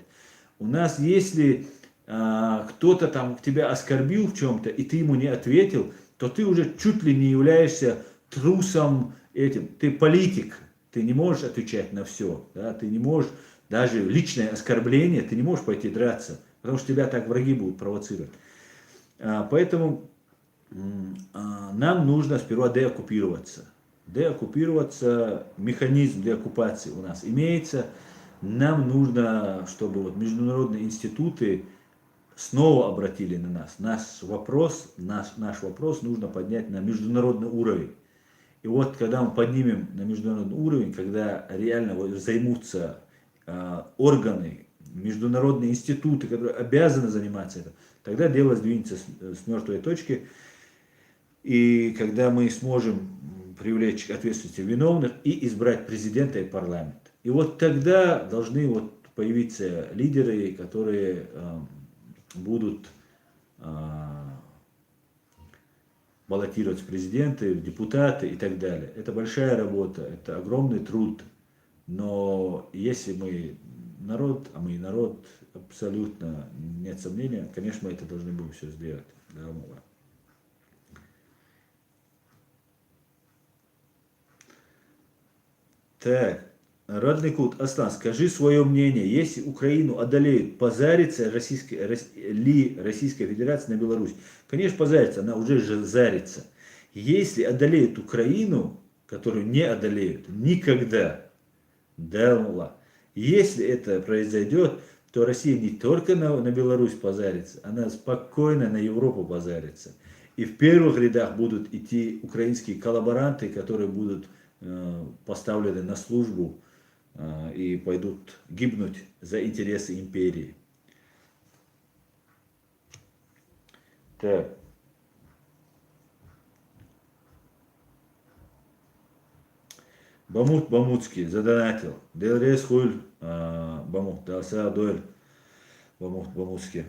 У нас, если кто-то там тебя оскорбил в чем-то, и ты ему не ответил, то ты уже чуть ли не являешься трусом этим. Ты политик, ты не можешь отвечать на все, да, ты не можешь, даже личное оскорбление, ты не можешь пойти драться, потому что тебя так враги будут провоцировать. Поэтому нам нужно сперва деоккупироваться. Деоккупироваться, механизм деоккупации у нас имеется. Нам нужно, чтобы вот международные институты снова обратили на нас. Наш вопрос нужно поднять на международный уровень. И вот когда мы поднимем на международный уровень, когда реально вот займутся органы, международные институты, которые обязаны заниматься этим, тогда дело сдвинется с мертвой точки. И когда мы сможем привлечь к ответственности виновных и избрать президента и парламент. И вот тогда должны вот появиться лидеры, которые будут баллотировать в президенты, в депутаты и так далее. Это большая работа, это огромный труд. Но если мы народ, а мы народ, абсолютно нет сомнения, конечно, мы это должны будем все сделать. Да, так, родный Кут, Аслан, скажи свое мнение. Если Украину одолеют, позарится ли Российская Федерация на Беларусь? Конечно, позарится, она уже же зарится. Если одолеют Украину, которую не одолеют никогда, да, Аллах, если это произойдет, то Россия не только на Беларусь позарится, она спокойно на Европу позарится. И в первых рядах будут идти украинские коллаборанты, которые будут поставлены на службу и пойдут гибнуть за интересы империи. Так, Бамут Бамутский задонатил. Делрес хуль Бамут, Далса Дуэль Бамут Бамутский.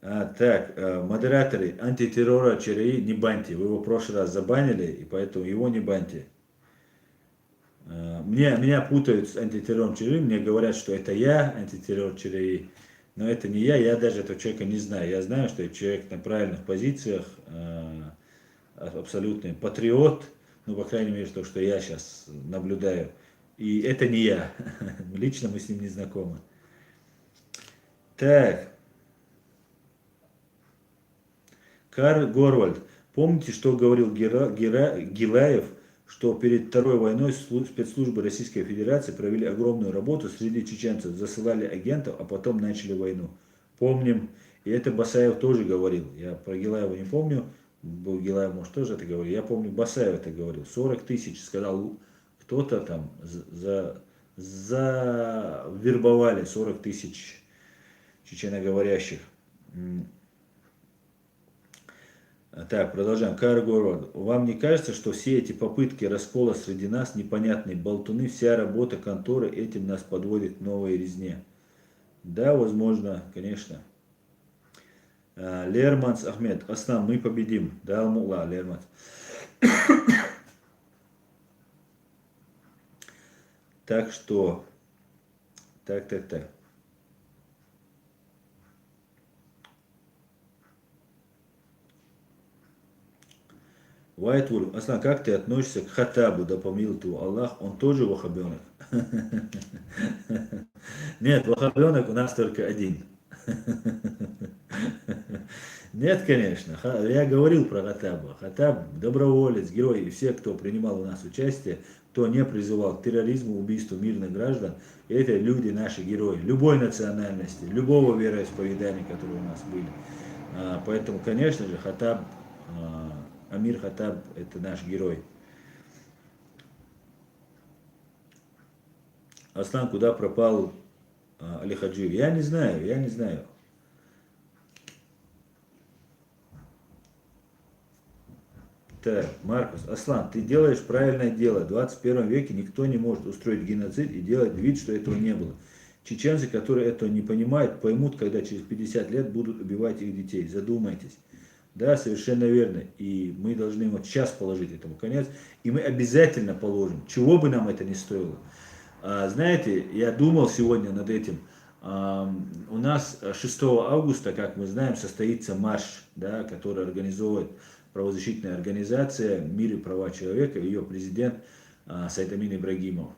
Так, модераторы антитеррора ЧРИ не баньте. Вы его в прошлый раз забанили, и поэтому его не баньте. Меня путают с антитеррором ЧРИ, мне говорят, что это я, антитеррор ЧРИ, но это не я даже этого человека не знаю. Я знаю, что человек на правильных позициях, абсолютный патриот, ну, по крайней мере, то, что я сейчас наблюдаю. И это не я. Лично мы с ним не знакомы. Так, Карл Горвальд. Помните, что говорил Гилаев, что перед Второй войной спецслужбы Российской Федерации провели огромную работу среди чеченцев, засылали агентов, а потом начали войну. Помним. И это Басаев тоже говорил. Я про Гилаева не помню. Гилаев, может, тоже это говорил. Я помню, Басаев это говорил. 40 тысяч, сказал кто-то там, завербовали 40 тысяч чеченоговорящих. Так, продолжаем. Каргород, вам не кажется, что все эти попытки раскола среди нас, непонятные болтуны, вся работа конторы этим нас подводит к новой резне? Да, возможно, конечно. Лерманс Ахмед, Аслан, мы победим. Да, Алмула, Лерманс. Так что, так. Уайтвуд, Аслан, как ты относишься к Хатабу, да помилует его Аллах, он тоже ваххабенок? Нет, ваххабенок у нас только один. Нет, конечно. Я говорил про Хаттаба. Хаттаб доброволец, герой. И все, кто принимал у нас участие, кто не призывал к терроризму, убийству мирных граждан, это люди наши герои. Любой национальности, любого вероисповедания, которые у нас были. Поэтому, конечно же, Хаттаб, Амир Хаттаб, это наш герой. Аслан, куда пропал Али Хаджиев. Я не знаю, я не знаю. Так, Маркус, Аслан, ты делаешь правильное дело. В 21 веке никто не может устроить геноцид и делать вид, что этого не было. Чеченцы, которые этого не понимают, поймут, когда через 50 лет будут убивать их детей. Задумайтесь. Да, совершенно верно. И мы должны вот сейчас положить этому конец. И мы обязательно положим, чего бы нам это ни стоило. Знаете, я думал сегодня над этим. У нас 6 августа, как мы знаем, состоится марш, да, который организовывает правозащитная организация «Мир и права человека», ее президент Сайтамин Ибрагимов,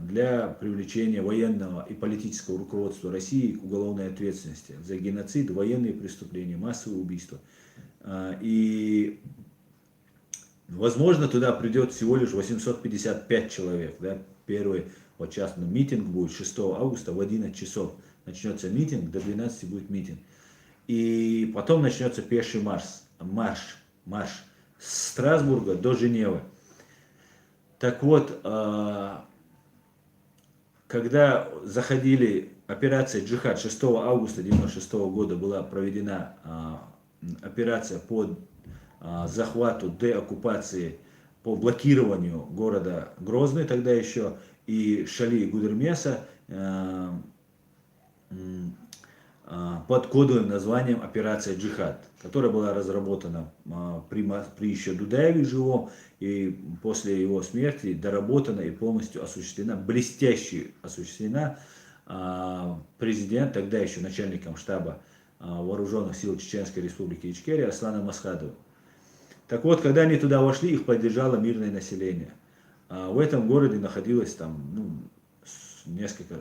для привлечения военного и политического руководства России к уголовной ответственности за геноцид, военные преступления, массовые убийства. И, возможно, туда придет всего лишь 855 человек. Да? Первый вот сейчас митинг будет 6 августа в 11 часов. Начнется митинг, до 12 будет митинг. И потом начнется пеший марш с Страсбурга до Женевы. Так вот, когда заходили, операция «Джихад» 6 августа 1996 года была проведена операция по захвату, деоккупации, по блокированию города Грозный тогда еще, и Шали и Гудермеса под кодовым названием «Операция Джихад», которая была разработана при еще Дудаеве живом, и после его смерти доработана и полностью осуществлена, блестяще осуществлена президент, тогда еще начальником штаба вооруженных сил Чеченской Республики Ичкерия Асланом Масхадовым. Так вот, когда они туда вошли, их поддержало мирное население. В этом городе находилось там, несколько,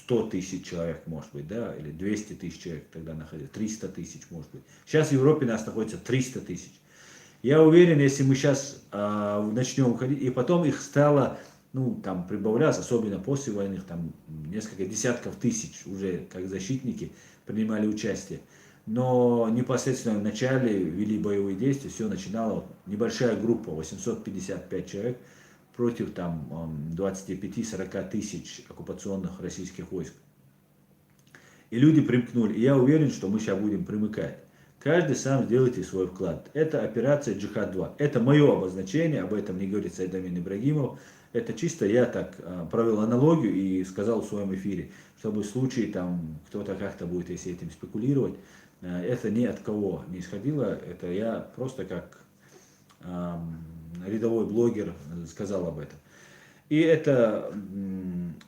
100 тысяч человек, может быть, да, или 200 тысяч человек тогда находилось, 300 тысяч, может быть. Сейчас в Европе нас находится 300 тысяч. Я уверен, если мы сейчас начнем уходить, и потом их стало, там прибавлялось, особенно после войны, там несколько десятков тысяч уже как защитники принимали участие. Но непосредственно в начале вели боевые действия, все начинало, небольшая группа, 855 человек, против там 25-40 тысяч оккупационных российских войск. И люди примкнули. И я уверен, что мы сейчас будем примыкать. Каждый сам сделайте свой вклад. Это операция «Джихад-2». Это мое обозначение, об этом не говорит Сайтамин Ибрагимов. Это чисто я так провел аналогию и сказал в своем эфире, чтобы в случае там кто-то как-то будет, если этим спекулировать, это ни от кого не исходило. Это я просто как рядовой блогер сказал об этом. И это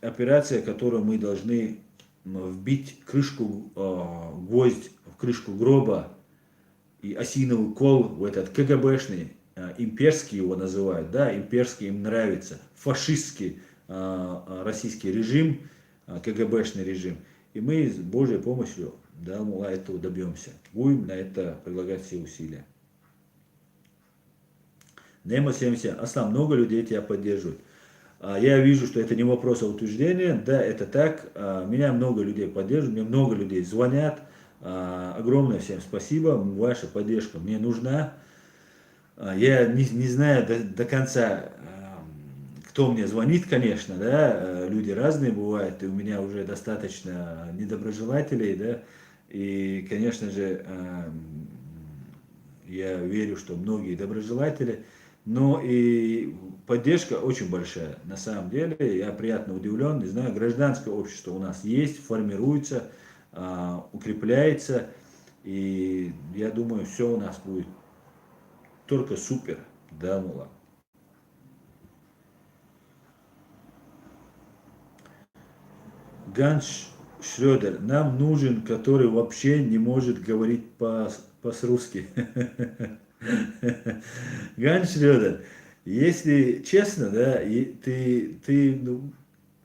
операция, которую мы должны вбить крышку, гвоздь в крышку гроба и осиновый кол в этот КГБшный, имперский его называют, да, имперский им нравится, фашистский российский режим, КГБшный режим. И мы с Божьей помощью, да, этого добьемся. Будем на это прилагать все усилия. Немо 70. Аслан, много людей тебя поддерживают. Я вижу, что это не вопрос, а утверждение. Да, это так. Меня много людей поддерживают, мне много людей звонят. Огромное всем спасибо. Ваша поддержка мне нужна. Я не знаю до конца, кто мне звонит, конечно, да. Люди разные бывают, и у меня уже достаточно недоброжелателей, да. И, конечно же, я верю, что многие доброжелатели. Но и поддержка очень большая. На самом деле, я приятно удивлен. Не знаю, гражданское общество у нас есть, формируется, укрепляется. И я думаю, все у нас будет только супер. Да, мула. Ганс Шрёдер, нам нужен, который вообще не может говорить по-русски. Ганс Шрёдер, если честно, да, ты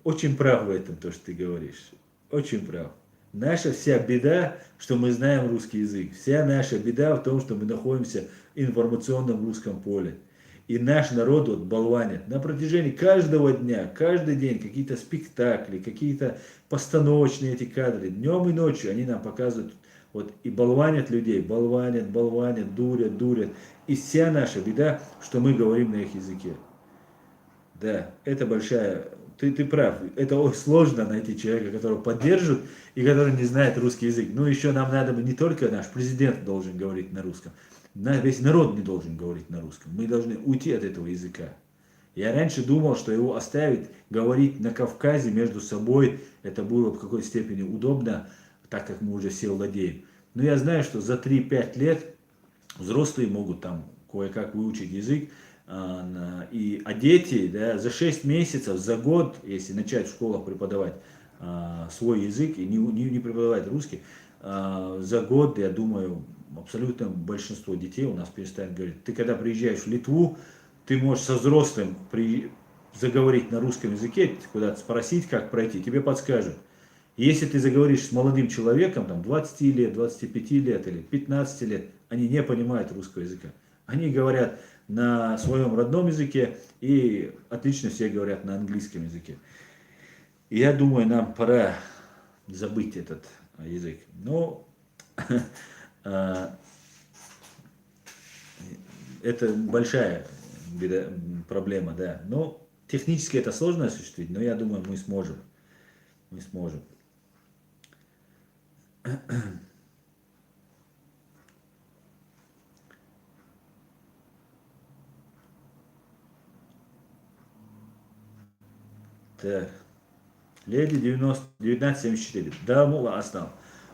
очень прав в этом, то, что ты говоришь. Очень прав. Наша вся беда, что мы знаем русский язык. Вся наша беда в том, что мы находимся в информационном русском поле. И наш народ вот болванит на протяжении каждого дня, каждый день какие-то спектакли, какие-то постановочные эти кадры. Днем и ночью они нам показывают вот, и болванят людей, болванят, дурят. И вся наша беда, что мы говорим на их языке. Да, это большая ты прав. Это очень сложно найти человека, которого поддержит и который не знает русский язык. Ну, еще нам надо бы не только наш президент должен говорить на русском, весь народ не должен говорить на русском. Мы должны уйти от этого языка. Я раньше думал, что его оставить говорить на Кавказе между собой, это было в какой-то степени удобно, так как мы уже все владеем. Но я знаю, что за 3-5 лет взрослые могут там кое-как выучить язык, а дети, да, за 6 месяцев, за год, если начать в школах преподавать свой язык и не преподавать русский, за год, я думаю, абсолютно большинство детей у нас перестанет говорить. Ты когда приезжаешь в Литву, ты можешь со взрослым заговорить на русском языке, куда-то спросить, как пройти, тебе подскажут. Если ты заговоришь с молодым человеком, там, 20 лет, 25 лет или 15 лет, они не понимают русского языка. Они говорят на своем родном языке и отлично все говорят на английском языке. И я думаю, нам пора забыть этот язык. Но это большая проблема, да. Но технически это сложно осуществить, но я думаю, мы сможем. Мы сможем. Так. Леди 1974. Да, мула аснам.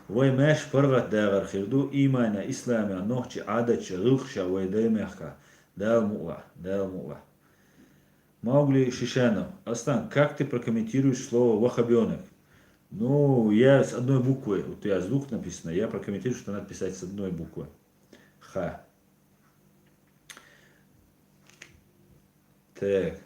Вай мэш паргат дагар хирду имана ислами анохчи адача рухша вай даймехка. Да, мула. Да, мула. Маугли Шишанов. Астан, как ты прокомментируешь слово вахабенок? Ну, я с одной буквой, вот я звук написано, я прокомментирую, что надо писать с одной буквы. Ха. Так.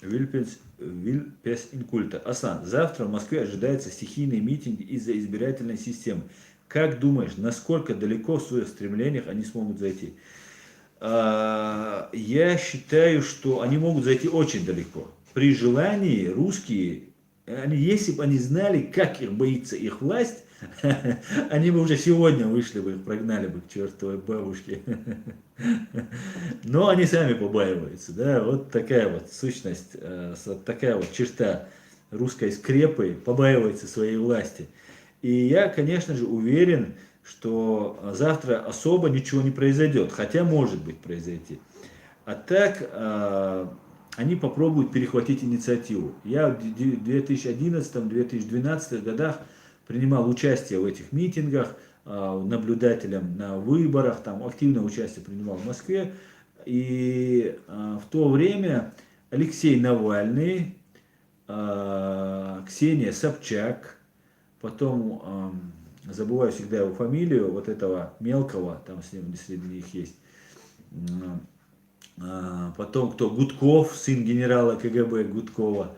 Вильпес Инкульта. Асан, завтра в Москве ожидается стихийный митинг из-за избирательной системы. Как думаешь, насколько далеко в своих стремлениях они смогут зайти? Я считаю, что они могут зайти очень далеко. При желании русские, если бы они знали, как их боится их власть, они бы уже сегодня вышли бы, их прогнали бы к чертовой бабушке. Но они сами побаиваются, да, вот такая вот сущность, такая вот черта русской скрепы, побаивается своей власти. И я, конечно же, уверен, что завтра особо ничего не произойдет, хотя может быть произойти. А так они попробуют перехватить инициативу. Я в 2011-2012 годах принимал участие в этих митингах, наблюдателем на выборах, там активное участие принимал в Москве. И в то время Алексей Навальный, Ксения Собчак, потом, забываю всегда его фамилию, вот этого мелкого, там среди них есть, потом кто, Гудков, сын генерала КГБ Гудкова.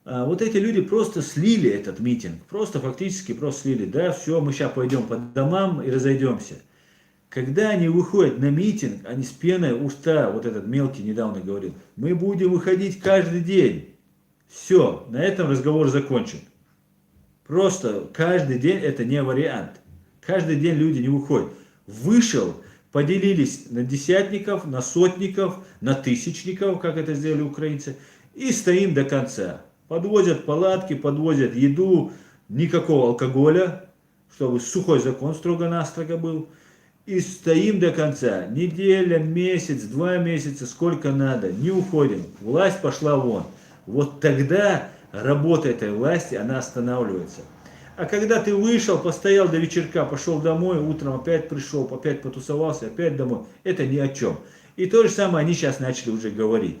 Вот эти люди просто слили этот митинг, фактически просто слили, да, все, мы сейчас пойдем по домам и разойдемся. Когда они выходят на митинг, они с пеной уста, вот этот мелкий недавно говорил, мы будем выходить каждый день. Все, на этом разговор закончен. Просто каждый день это не вариант. Каждый день люди не выходят. Вышел, поделились на десятников, на сотников, на тысячников, как это сделали украинцы, и стоим до конца. Подвозят палатки, подвозят еду, никакого алкоголя, чтобы сухой закон строго-настрого был. И стоим до конца. Неделя, месяц, 2 месяца, сколько надо. Не уходим. Власть пошла вон. Вот тогда работа этой власти, она останавливается. А когда ты вышел, постоял до вечерка, пошел домой, утром опять пришел, опять потусовался, опять домой, это ни о чем. И то же самое они сейчас начали уже говорить.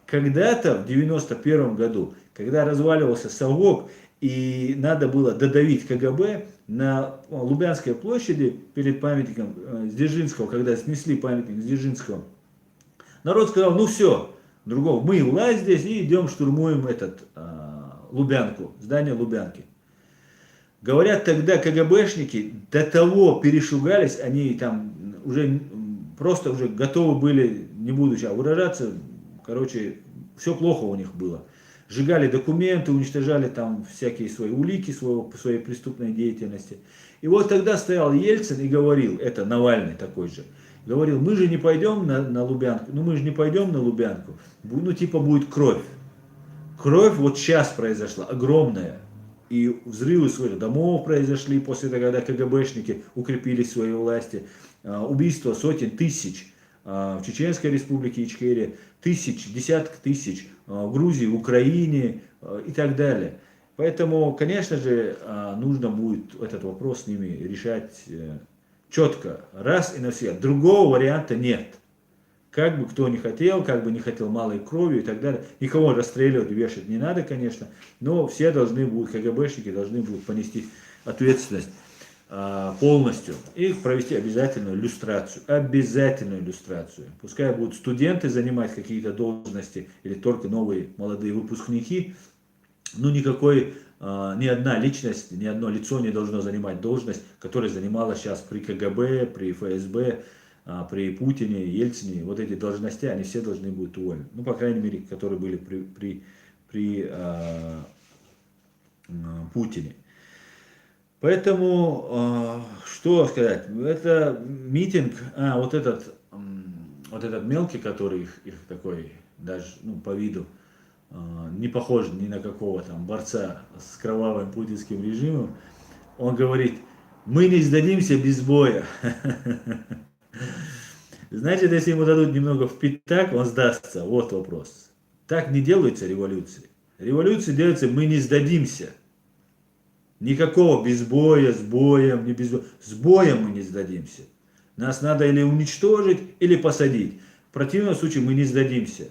Когда-то в 91 году, когда разваливался Совок, и надо было додавить КГБ, на Лубянской площади перед памятником Дзержинского, когда снесли памятник Дзержинского, народ сказал, ну все, другого, мы власть здесь и идем штурмуем Лубянку, здание Лубянки. Говорят, тогда КГБшники до того перешугались, они там уже просто уже готовы были, не буду сейчас выражаться, короче, все плохо у них было. сжигали документы, уничтожали там всякие свои улики своей преступной деятельности. И вот тогда стоял Ельцин и говорил, это Навальный такой же, говорил, мы же не пойдем на Лубянку, ну мы же не пойдем на Лубянку, ну типа будет кровь. Кровь вот сейчас произошла, огромная. И взрывы своих домов произошли после того, когда КГБшники укрепили свои власти. Убийство сотен тысяч в Чеченской республике Ичкерия, тысяч, десяток тысяч в Грузии, в Украине и так далее. Поэтому, конечно же, нужно будет этот вопрос с ними решать четко, раз и навсегда. Другого варианта нет. Как бы кто ни хотел, как бы не хотел малой кровью и так далее. Никого расстреливать, вешать не надо, конечно, но все должны будут, КГБшники должны будут понести ответственность полностью и провести обязательную иллюстрацию. Обязательную иллюстрацию. Пускай будут студенты занимать какие-то должности или только новые молодые выпускники, но никакой, ни одна личность, ни одно лицо не должно занимать должность, которая занимала сейчас при КГБ, при ФСБ, при Путине, Ельцине. Вот эти должности, они все должны будут уволены. Ну, по крайней мере, которые были при Путине. Поэтому, что сказать, это митинг, вот этот мелкий, который их такой, даже по виду, не похож ни на какого там борца с кровавым путинским режимом, он говорит, мы не сдадимся без боя. Значит, если ему дадут немного в пятак, он сдастся. Вот вопрос. Так не делаются революции. Революции делаются, мы не сдадимся. Никакого без боя, с боем, не без боя. С боем мы не сдадимся. Нас надо или уничтожить, или посадить. В противном случае мы не сдадимся.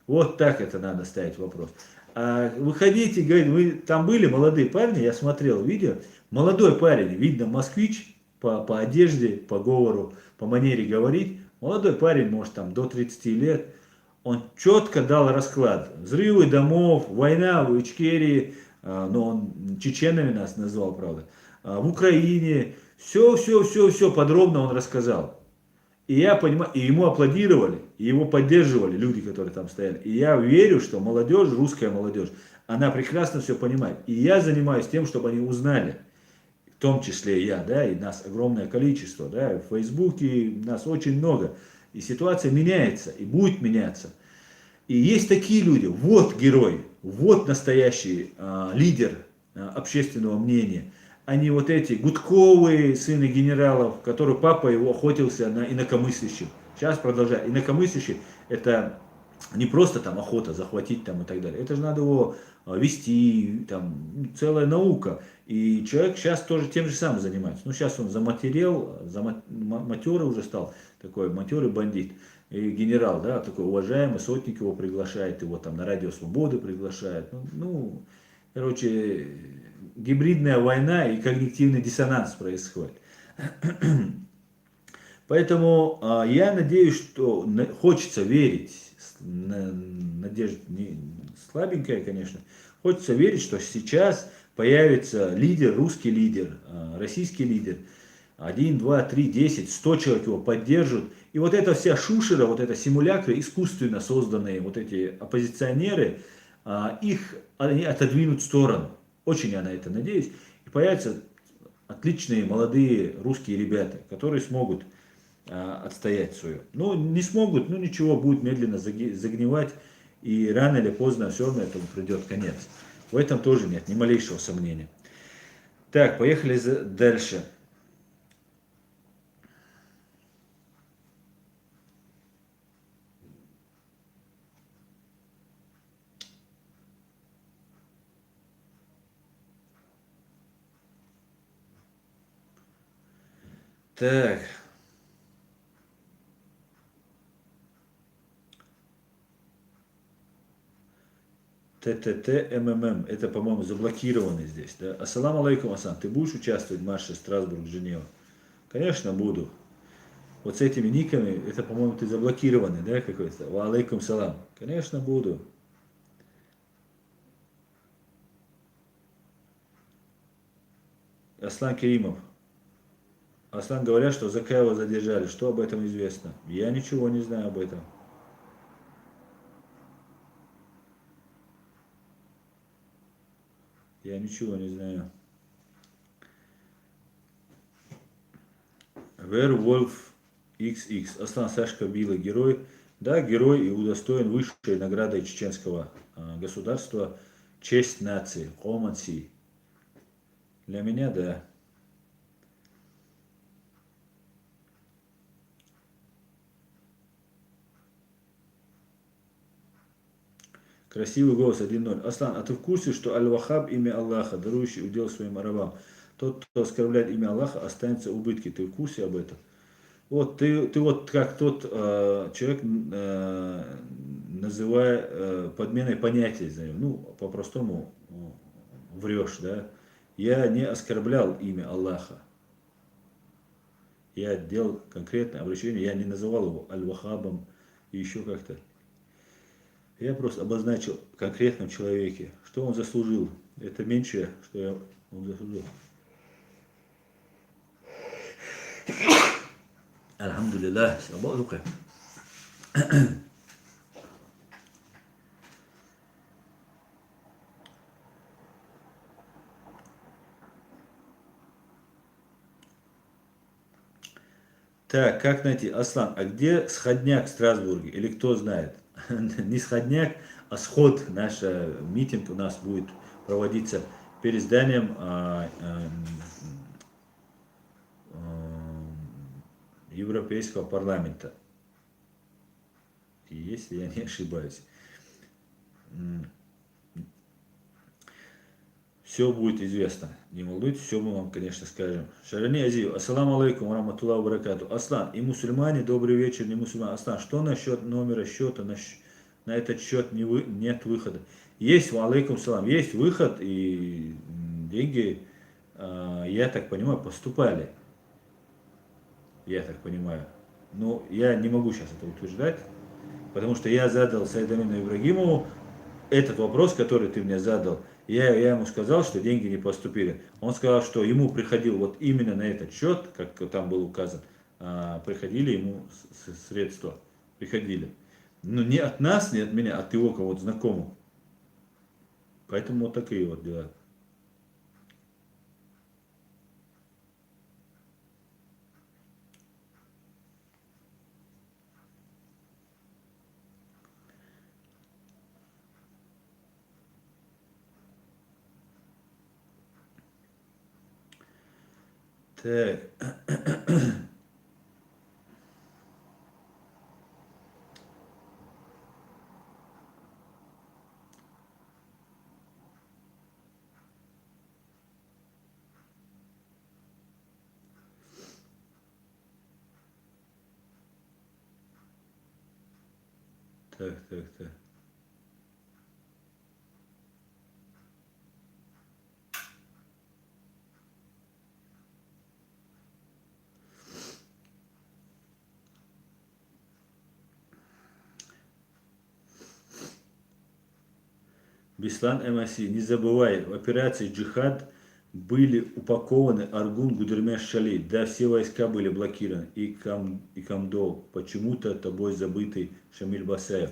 Вот так это надо ставить вопрос. А выходите, говорит, вы там были молодые парни, я смотрел видео. Молодой парень, видно москвич по одежде, по говору, по манере говорить. Молодой парень, может там до 30 лет. Он четко дал расклад. Взрывы домов, война в Ичкерии, но он чеченами нас назвал, правда, в Украине. Все подробно он рассказал. И я понимаю, и ему аплодировали, и его поддерживали люди, которые там стояли. И я верю, что молодежь, русская молодежь, она прекрасно все понимает. И я занимаюсь тем, чтобы они узнали, в том числе я, да, и нас огромное количество, да, в Фейсбуке нас очень много. И ситуация меняется, и будет меняться. И есть такие люди, вот герой, вот настоящий лидер общественного мнения. Они вот эти Гудковые, сыны генералов, которые папа его охотился на инакомыслящих. Сейчас продолжает. Инакомыслящий это не просто там охота захватить там и так далее. Это же надо его вести, там целая наука. И человек сейчас тоже тем же самым занимается. Ну сейчас он заматерел, матерый уже стал, такой матерый бандит. И генерал, да, такой уважаемый, сотник его приглашает, его там на Радио Свободы приглашает. Ну, короче, гибридная война и когнитивный диссонанс происходит. Поэтому я надеюсь, что хочется верить, надежда не слабенькая, конечно, хочется верить, что сейчас появится лидер, русский лидер, российский лидер. 1, 2, 3, 10, 100 человек его поддержат. И вот эта вся шушера, вот эта симулякры, искусственно созданные вот эти оппозиционеры, их они отодвинут в сторону. Очень я на это надеюсь. И появятся отличные молодые русские ребята, которые смогут отстоять свое. Ну, не смогут, ну ничего, будет медленно загнивать. И рано или поздно все равно этому придет конец. В этом тоже нет ни малейшего сомнения. Так, поехали дальше. Так. ТТТ МММ. Это, по-моему, заблокировано здесь. Да? Ассаламу алейкум, Асан. Ты будешь участвовать в марше Страсбург-Женева? Конечно, буду. Вот с этими никами, это, по-моему, ты заблокированный, да, какой-то? Ва алейкум салам. Конечно, буду. Аслан Керимов. Аслан, говорят, что Закаева задержали. Что об этом известно? Я ничего не знаю об этом. ничего не знаю. Werewolf XX. Аслан Сашка Била герой. Да, герой и удостоен высшей наградой чеченского государства честь нации. Оманси. Для меня, да. Красивый голос 1:0. Аслан, а ты в курсе, что Аль-Вахаб имя Аллаха, дарующий удел своим рабам? Тот, кто оскорбляет имя Аллаха, останется убытки. Ты в курсе об этом? Вот ты вот как тот человек, называя подменой понятий, ну, по-простому врешь, да? Я не оскорблял имя Аллаха. Я делал конкретное обращение, я не называл его Аль-Вахабом и еще как-то. Я просто обозначил конкретном человеке, что он заслужил. Это меньшее, что он заслужил. Альхамдулиллах, слава Богу. Так, как найти? Аслан, а где сходняк в Страсбурге? Или кто знает? Не сходняк, а сход. Наш митинг у нас будет проводиться перед зданием Европейского парламента. Если я не ошибаюсь. Все будет известно. Не волнуйтесь, все мы вам, конечно, скажем. Шарани Азию, ассаламу алейкум, раматуллаху баракату. Аслан, и мусульмане, добрый вечер, не мусульмане. Аслан, что насчет номера счета? На этот счет нет выхода. Есть, алейкум салам, есть выход, и деньги, я так понимаю, поступали. Я так понимаю. Но я не могу сейчас это утверждать, потому что я задал Саиду Амину Ибрагимову этот вопрос, который ты мне задал. Я ему сказал, что деньги не поступили. Он сказал, что ему приходил вот именно на этот счет, как там был указан, приходили ему средства. Приходили. Но не от нас, не от меня, а от его кого-то знакомого. Поэтому вот такие вот дела. Так. Так. Беслан МСИ, не забывай, в операции «Джихад» были упакованы Аргун, Гудермеш, Шали. Да, все войска были блокированы. И Камдол. Почему-то тобой забытый Шамиль Басаев.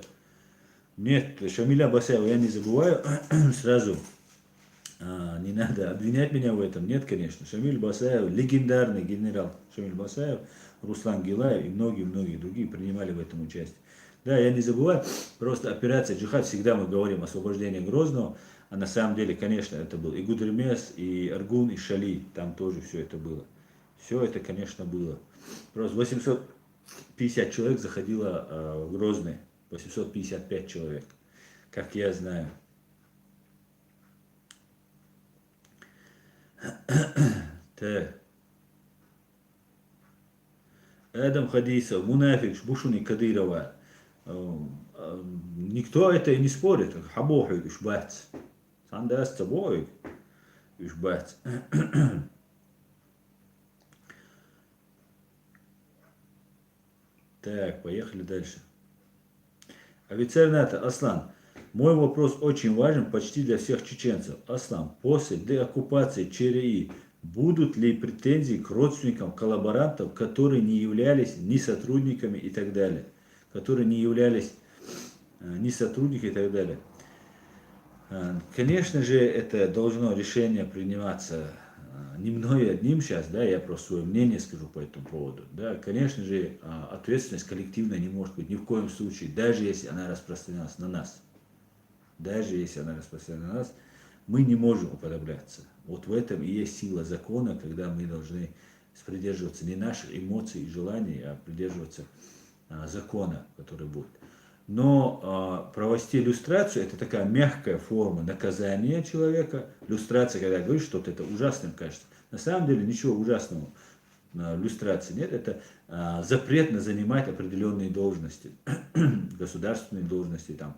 Нет, Шамиля Басаева я не забываю. Сразу не надо обвинять меня в этом. Нет, конечно. Шамиль Басаев, легендарный генерал Шамиль Басаев, Руслан Гилаев и многие-многие другие принимали в этом участие. Да, я не забываю, просто операция «Джихад», всегда мы говорим освобождение Грозного, а на самом деле, конечно, это был и Гудермес, и Аргун, и Шали, там тоже все это было. Все это, конечно, было. Просто 850 человек заходило в Грозный, 855 человек, как я знаю. Так. Эдам Хадисов, Мунафик, Бушуни Кадырова. Никто это и не спорит. Хабохик, ишбац. Сандас цабоик, ишбац. Так, поехали дальше. Офицер НАТО, Аслан. Мой вопрос очень важен почти для всех чеченцев. Аслан, после деоккупации ЧРИ будут ли претензии к родственникам коллаборантов, которые не являлись ни сотрудниками и так далее? Которые не являлись ни сотрудниками и так далее. Конечно же, это должно решение приниматься не мной одним сейчас, да, я просто свое мнение скажу по этому поводу. Да, конечно же, ответственность коллективная не может быть ни в коем случае, даже если она распространялась на нас. Даже если она распространена на нас, мы не можем уподобляться. Вот в этом и есть сила закона, когда мы должны придерживаться не наших эмоций и желаний, а придерживаться закона, который будет. Но провести иллюстрацию — это такая мягкая форма наказания человека. Иллюстрация, когда говоришь что-то, это ужасным кажется. На самом деле ничего ужасного в иллюстрации нет. Это запрет на занимать определенные должности, государственные должности, там,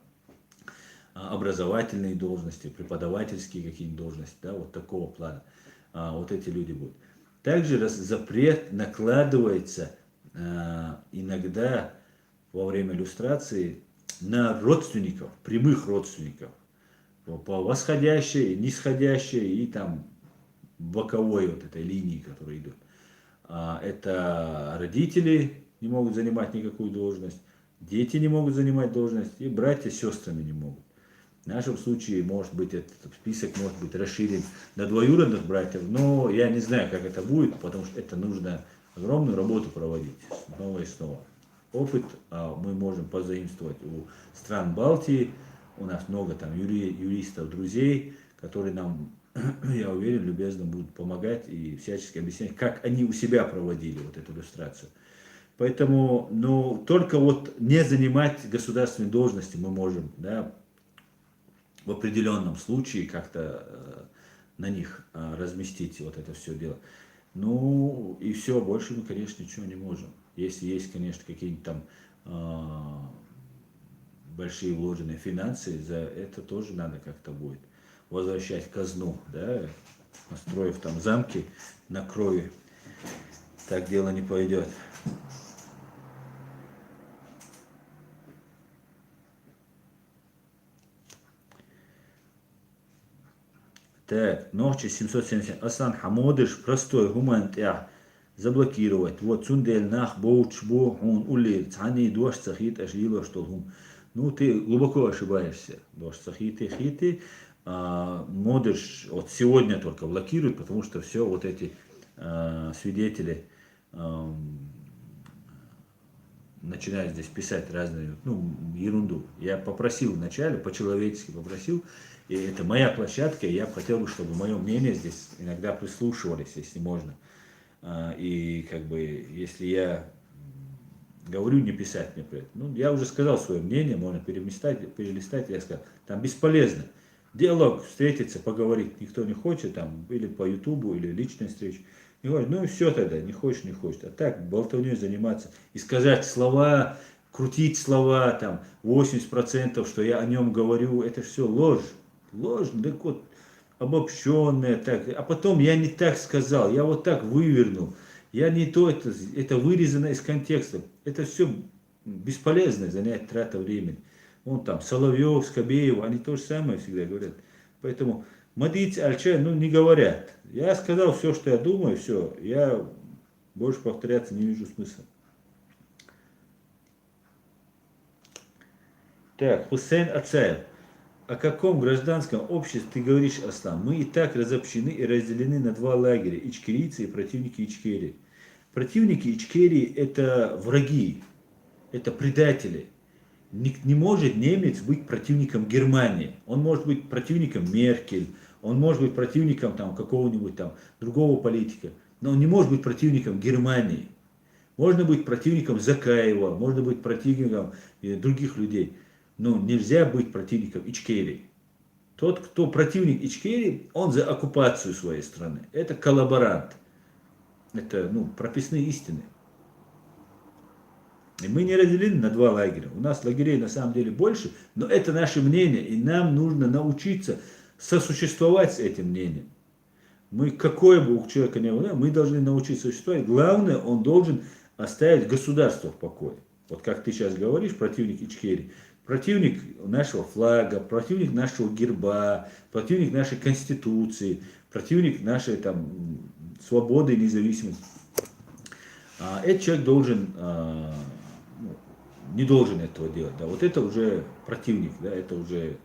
образовательные должности, преподавательские какие-нибудь должности, да, вот такого плана. Вот эти люди будут. Также запрет накладывается иногда во время иллюстрации на родственников, прямых родственников, по восходящей, нисходящей и там боковой вот этой линии, которая идет. Это родители не могут занимать никакую должность, дети не могут занимать должность, и братья с сестрами не могут. В нашем случае, может быть, этот список может быть расширен на двоюродных братьев, но я не знаю, как это будет, потому что это нужно огромную работу проводить снова и снова. Опыт мы можем позаимствовать у стран Балтии, у нас много там юристов, друзей, которые нам, я уверен, любезно будут помогать и всячески объяснять, как они у себя проводили вот эту иллюстрацию. Поэтому, ну, только вот не занимать государственные должности мы можем, да, в определенном случае как-то на них разместить вот это все дело. Ну и все, больше мы, конечно, ничего не можем. Если есть, конечно, какие-нибудь там большие вложенные финансы, за это тоже надо как-то будет возвращать казну, да, построив там замки на крови, так дело не пойдет. Так, ночи 770. Аслан Хамодыш, простой гумант, заблокировать. Вот цундель нах боуч бо он улли цани дуаш цахит ашдило что гум. Ну ты глубоко ошибаешься. Дуаш цахиты хиты. Модыш вот сегодня только блокирует, потому что все вот эти свидетели начинают здесь писать разную, ну, ерунду. Я попросил вначале, по-человечески попросил, и это моя площадка, и я хотел бы, чтобы мое мнение здесь иногда прислушивались, если можно. И как бы, если я говорю, не писать мне про это. Ну, я уже сказал свое мнение, можно перелистать, я сказал, там бесполезно. Диалог, встретиться, поговорить никто не хочет, там, или по ютубу, или личной встречи. И говорит, ну и все тогда, не хочешь, не хочешь. А так, болтовней заниматься и сказать слова, крутить слова, там, 80%, что я о нем говорю, это все ложь. Ложь, так вот, обобщенная, так. А потом я не так сказал, я вот так вывернул. Я не то, это вырезано из контекста. Это все бесполезное занятие, трата времени. Вон там Соловьев, Скобеев, они то же самое всегда говорят. Поэтому Мадиц, Альчай, ну не говорят. Я сказал все, что я думаю, все. Я больше повторяться не вижу смысла. Так, Хусейн Ацаев. О каком гражданском обществе ты говоришь, Аслан? Мы и так разобщены и разделены на два лагеря. Ичкерийцы и противники Ичкерии. Противники Ичкерии — это враги, это предатели. Не может немец быть противником Германии. Он может быть противником Меркель, он может быть противником там, какого-нибудь там другого политика. Но он не может быть противником Германии. Можно быть противником Закаева, можно быть противником других людей. Но нельзя быть противником Ичкерии. Тот, кто противник Ичкерии, он за оккупацию своей страны. Это коллаборант. Это прописные истины. И мы не разделены на два лагеря. У нас лагерей на самом деле больше, но это наше мнение, и нам нужно научиться сосуществовать с этим мнением. Мы, какое бы у человека ни было, мы должны научиться существовать. Главное, он должен оставить государство в покое. Вот как ты сейчас говоришь, противник Ичкерии, противник нашего флага, противник нашего герба, противник нашей конституции, противник нашей там свободы и независимости. Этот человек должен, не должен этого делать. Да. Вот это уже противник, да, это уже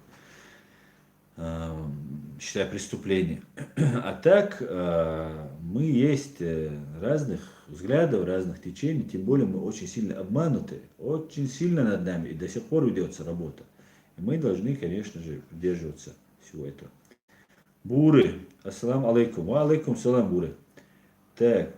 считая преступление. А так мы есть разных взглядов, разных течений, тем более мы очень сильно обмануты, очень сильно над нами, и до сих пор ведется работа. И мы должны, конечно же, придерживаться всего этого. Буры, ассаламу алейкум. Ва алейкум салам, Буры. Так,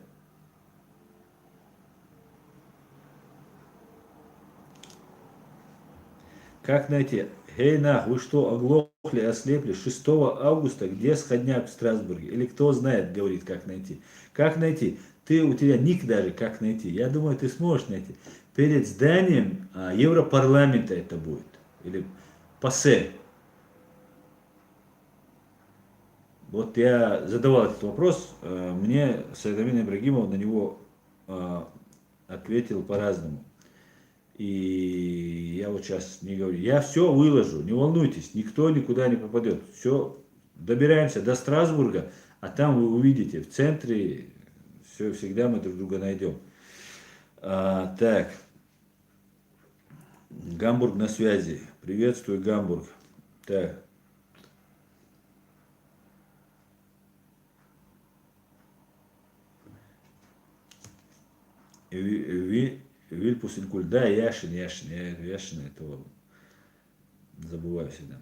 как найти? Эй, вы что, оглохли, ослепли? 6 августа, где сходняк в Страсбурге? Или кто знает, говорит, как найти. Как найти? У тебя ник даже, как найти. Я думаю, ты сможешь найти. Перед зданием Европарламента это будет. Или ПАСЕ. Вот я задавал этот вопрос, мне Сайдамин Ибрагимов на него ответил по-разному. И я вот сейчас не говорю, я все выложу, не волнуйтесь, никто никуда не попадет. Все, добираемся до Страсбурга, а там вы увидите, в центре все, всегда мы друг друга найдем. Так, Гамбург на связи. Приветствую, Гамбург. Так. Вильпус Инкуль. Да, Яшин, Яшин этого забываю всегда.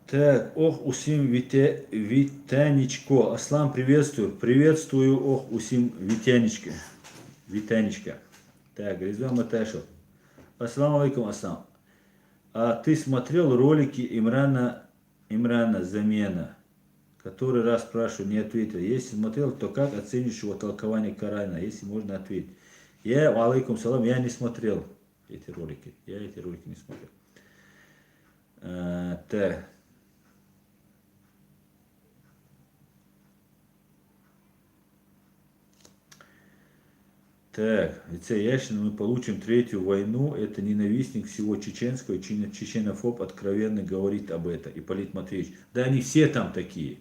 Так, ох, Усим Витяничко. Аслан, приветствую. Приветствую, ох, Усим Витяничка. Витяничка. Так, Резван Маташев. Ассаламу алейкум, Аслам. А ты смотрел ролики Имрана Замена? Который раз спрашиваю, не ответил. Если смотрел, то как оценишь его толкование Корана, если можно ответить? Я, алейкум салам, я не смотрел эти ролики. Я эти ролики не смотрел. Так. Так, лице Яшина, мы получим третью войну. Это ненавистник всего чеченского, чеченофоб откровенно говорит об этом. Ипполит Матвеевич. Да они все там такие.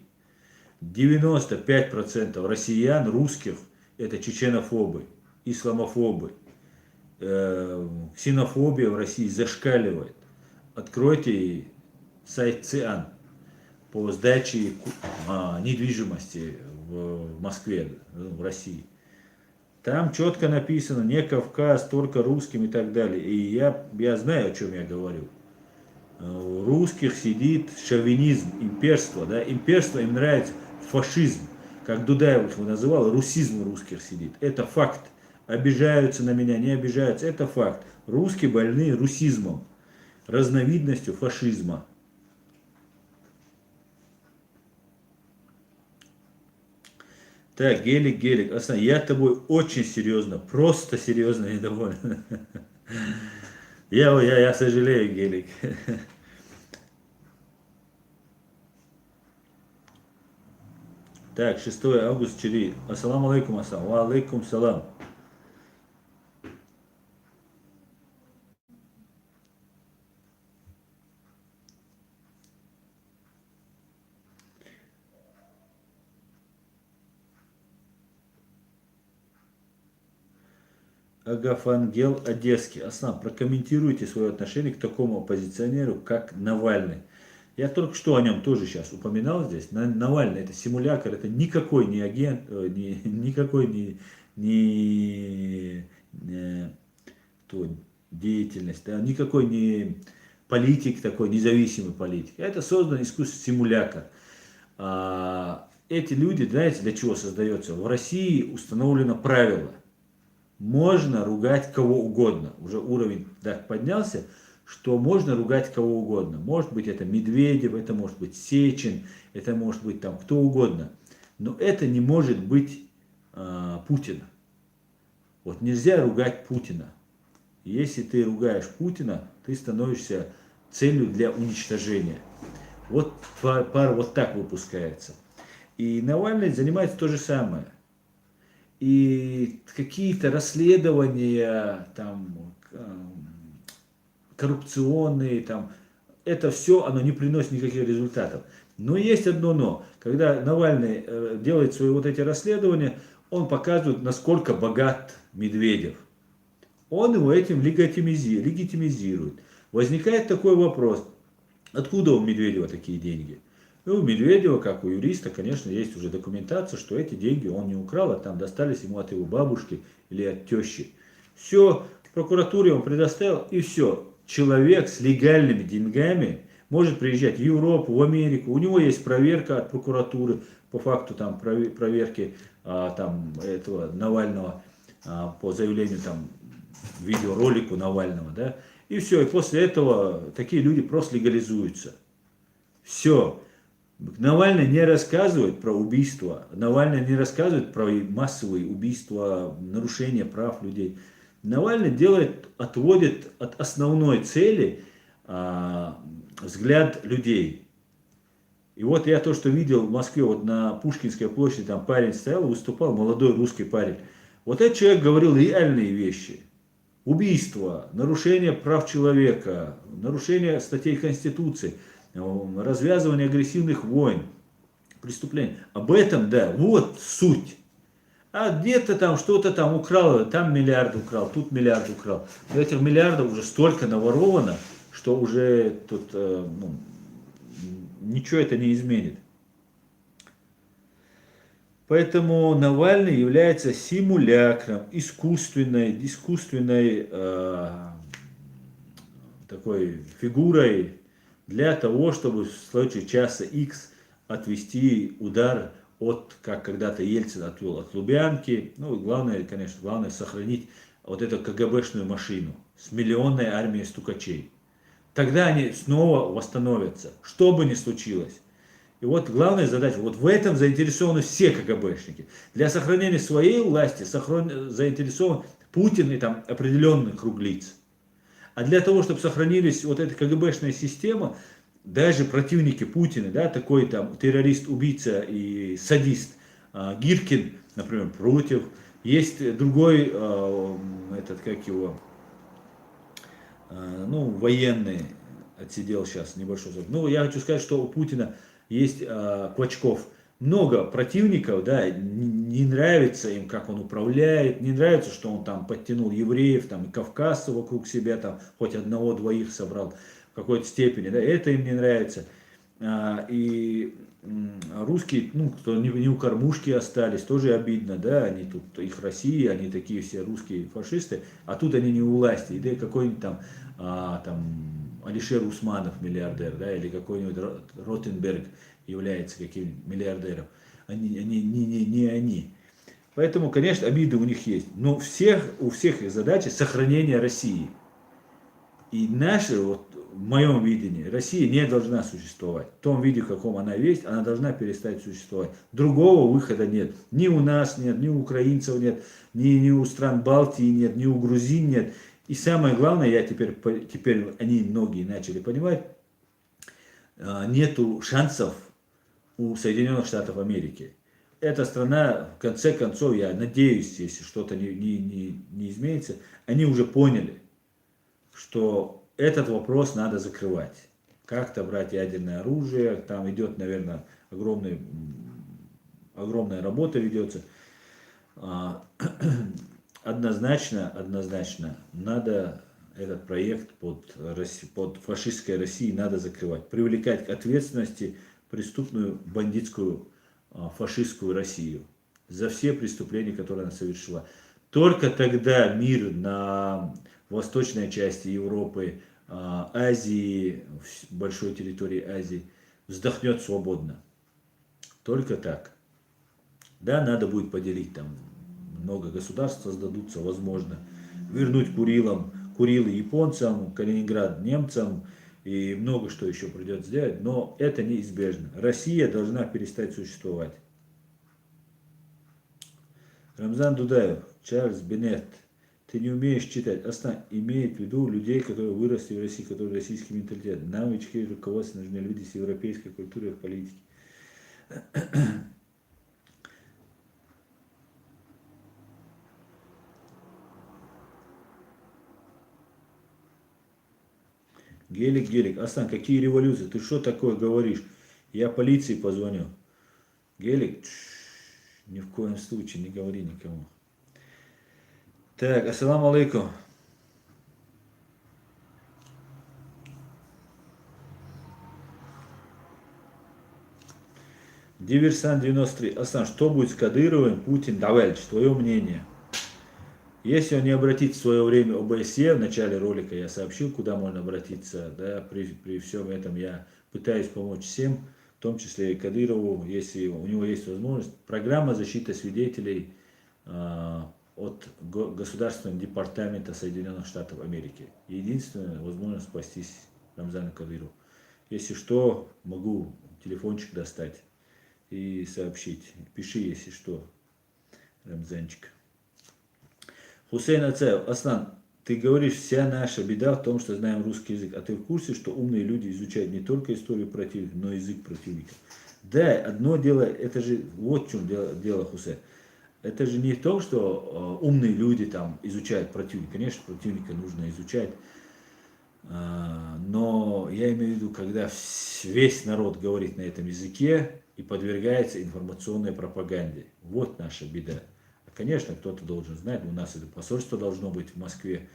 95% россиян, русских, это чеченофобы, исламофобы. Ксенофобия в России зашкаливает. Откройте сайт ЦИАН по сдаче недвижимости в Москве, в России. Там четко написано, не Кавказ, только русским и так далее. И я знаю, о чем я говорю. У русских сидит шовинизм, имперство. Да? Имперство им нравится, фашизм. Как Дудаев его называл, русизм у русских сидит. Это факт. Обижаются на меня, не обижаются. Это факт. Русские больны русизмом, разновидностью фашизма. Так, Гелик, Асан, я тобой очень серьезно, просто серьезно недоволен. Я сожалею, Гелик. Так, 6 августа, Чили. Ассаламу алейкум, Асан. Ва алейкум салам. Агафангел Одесский. Аслан, прокомментируйте свое отношение к такому оппозиционеру, как Навальный. Я только что о нем тоже сейчас упоминал здесь. Навальный это симулятор, это никакой не агент, никакой не кто, деятельность, да, никакой не политик такой, независимый политик. Это создан искусственный симулятор. Эти люди, знаете, для чего создается? В России установлено правило. Можно ругать кого угодно. Уже уровень так поднялся, что можно ругать кого угодно. Может быть это Медведев, это может быть Сечин, это может быть там кто угодно. Но это не может быть Путин. Вот нельзя ругать Путина. Если ты ругаешь Путина, ты становишься целью для уничтожения. Вот пар вот так выпускается. И Навальный занимается то же самое. И какие-то расследования, там, коррупционные, там, это все, оно не приносит никаких результатов. Но есть одно но. Когда Навальный делает свои вот эти расследования, он показывает, насколько богат Медведев. Он его этим легитимизирует. Возникает такой вопрос, откуда у Медведева такие деньги? И у Медведева, как у юриста, конечно, есть уже документация, что эти деньги он не украл, а там достались ему от его бабушки или от тещи. Все, прокуратуре он предоставил, и все. Человек с легальными деньгами может приезжать в Европу, в Америку. У него есть проверка от прокуратуры, по факту там проверки там, этого Навального, по заявлению там видеоролику Навального, да, и все, и после этого такие люди просто легализуются. Все. Навальный не рассказывает про убийства, Навальный не рассказывает про массовые убийства, нарушения прав людей. Навальный отводит от основной цели взгляд людей. И вот я то, что видел в Москве, вот на Пушкинской площади, там парень стоял, выступал, молодой русский парень. Вот этот человек говорил реальные вещи. Убийство, нарушение прав человека, нарушение статей Конституции, развязывание агрессивных войн, преступлений. Об этом, да, вот суть. А где-то там что-то там украл, там миллиард украл, тут миллиард украл. Но этих миллиардов уже столько наворовано, что уже тут ничего это не изменит. Поэтому Навальный является симулякром, искусственной такой фигурой для того, чтобы в случае часа X отвести удар как когда-то Ельцин отвел от Лубянки. Ну, главное, конечно, главное сохранить вот эту КГБшную машину с миллионной армией стукачей. Тогда они снова восстановятся, что бы ни случилось. И вот главная задача, вот в этом заинтересованы все КГБшники. Для сохранения своей власти заинтересован Путин и там определенный круг лиц. А для того, чтобы сохранились вот эта КГБшная система, даже противники Путина, да, такой там террорист, убийца и садист Гиркин, например, против. Есть другой, как его, военный, отсидел сейчас небольшой срок. Ну, я хочу сказать, что у Путина есть Клочков. Много противников, да, не нравится им, как он управляет, не нравится, что он там подтянул евреев, там, и кавказцев вокруг себя, там, хоть одного-двоих собрал в какой-то степени, да, это им не нравится. И русские, кто не у кормушки остались, тоже обидно, да, они тут, их Россия, они такие все русские фашисты, а тут они не у власти, да, какой-нибудь там Алишер Усманов, миллиардер, да, или какой-нибудь Ротенберг является каким-нибудь миллиардером. Не они. Поэтому, конечно, обиды у них есть. Но у всех их задача сохранение России. И в моем видении, Россия не должна существовать. В том виде, в каком она есть, она должна перестать существовать. Другого выхода нет. Ни у нас нет, ни у украинцев нет, ни у стран Балтии нет, ни у грузин нет. И самое главное, теперь они многие начали понимать, нету шансов у Соединенных Штатов Америки. Эта страна, в конце концов, я надеюсь, если что-то не изменится, они уже поняли, что этот вопрос надо закрывать. Как-то брать ядерное оружие, там идет, наверное, огромная работа ведется. Однозначно надо этот проект под фашистской Россией надо закрывать. Привлекать к ответственности преступную бандитскую фашистскую Россию за все преступления, которые она совершила. Только тогда мир на восточной части Европы, Азии, большой территории Азии вздохнет свободно. Только так. Да, надо будет поделить там, много государств создадутся, возможно. Вернуть Курилы японцам, Калининград немцам и много что еще придется сделать, но это неизбежно. Россия должна перестать существовать. Рамзан Дудаев, Чарльз Беннет, ты не умеешь читать. Астана имеет в виду людей, которые выросли в России, которые российский менталитет. Нам, новички, руководство нужны люди с европейской культурой в политике. Гелик, гелик. Асан, какие революции? Ты что такое говоришь? Я полиции позвоню. Гелик, ни в коем случае не говори никому. Так, ассаламу алейкум. Диверсант 93. Асан, что будет с Кадыровым, Путин, Давельч? Твое мнение? Если он не обратится в свое время ОБСЕ, в начале ролика я сообщил, куда можно обратиться, да, при всем этом я пытаюсь помочь всем, в том числе и Кадырову, если у него есть возможность. Программа защиты свидетелей от Государственного департамента Соединенных Штатов Америки. Единственная возможность спастись Рамзану Кадырову. Если что, могу телефончик достать и сообщить. Пиши, если что, Рамзанчик. Хусейн Ацаев, Аслан, ты говоришь, вся наша беда в том, что знаем русский язык. А ты в курсе, что умные люди изучают не только историю противника, но и язык противника? Да, одно дело, это же, вот в чем дело, Хусейн. Это же не то, что умные люди там изучают противника. Конечно, противника нужно изучать. Но я имею в виду, когда весь народ говорит на этом языке и подвергается информационной пропаганде. Вот наша беда. Конечно, кто-то должен знать, у нас это посольство должно быть в Москве,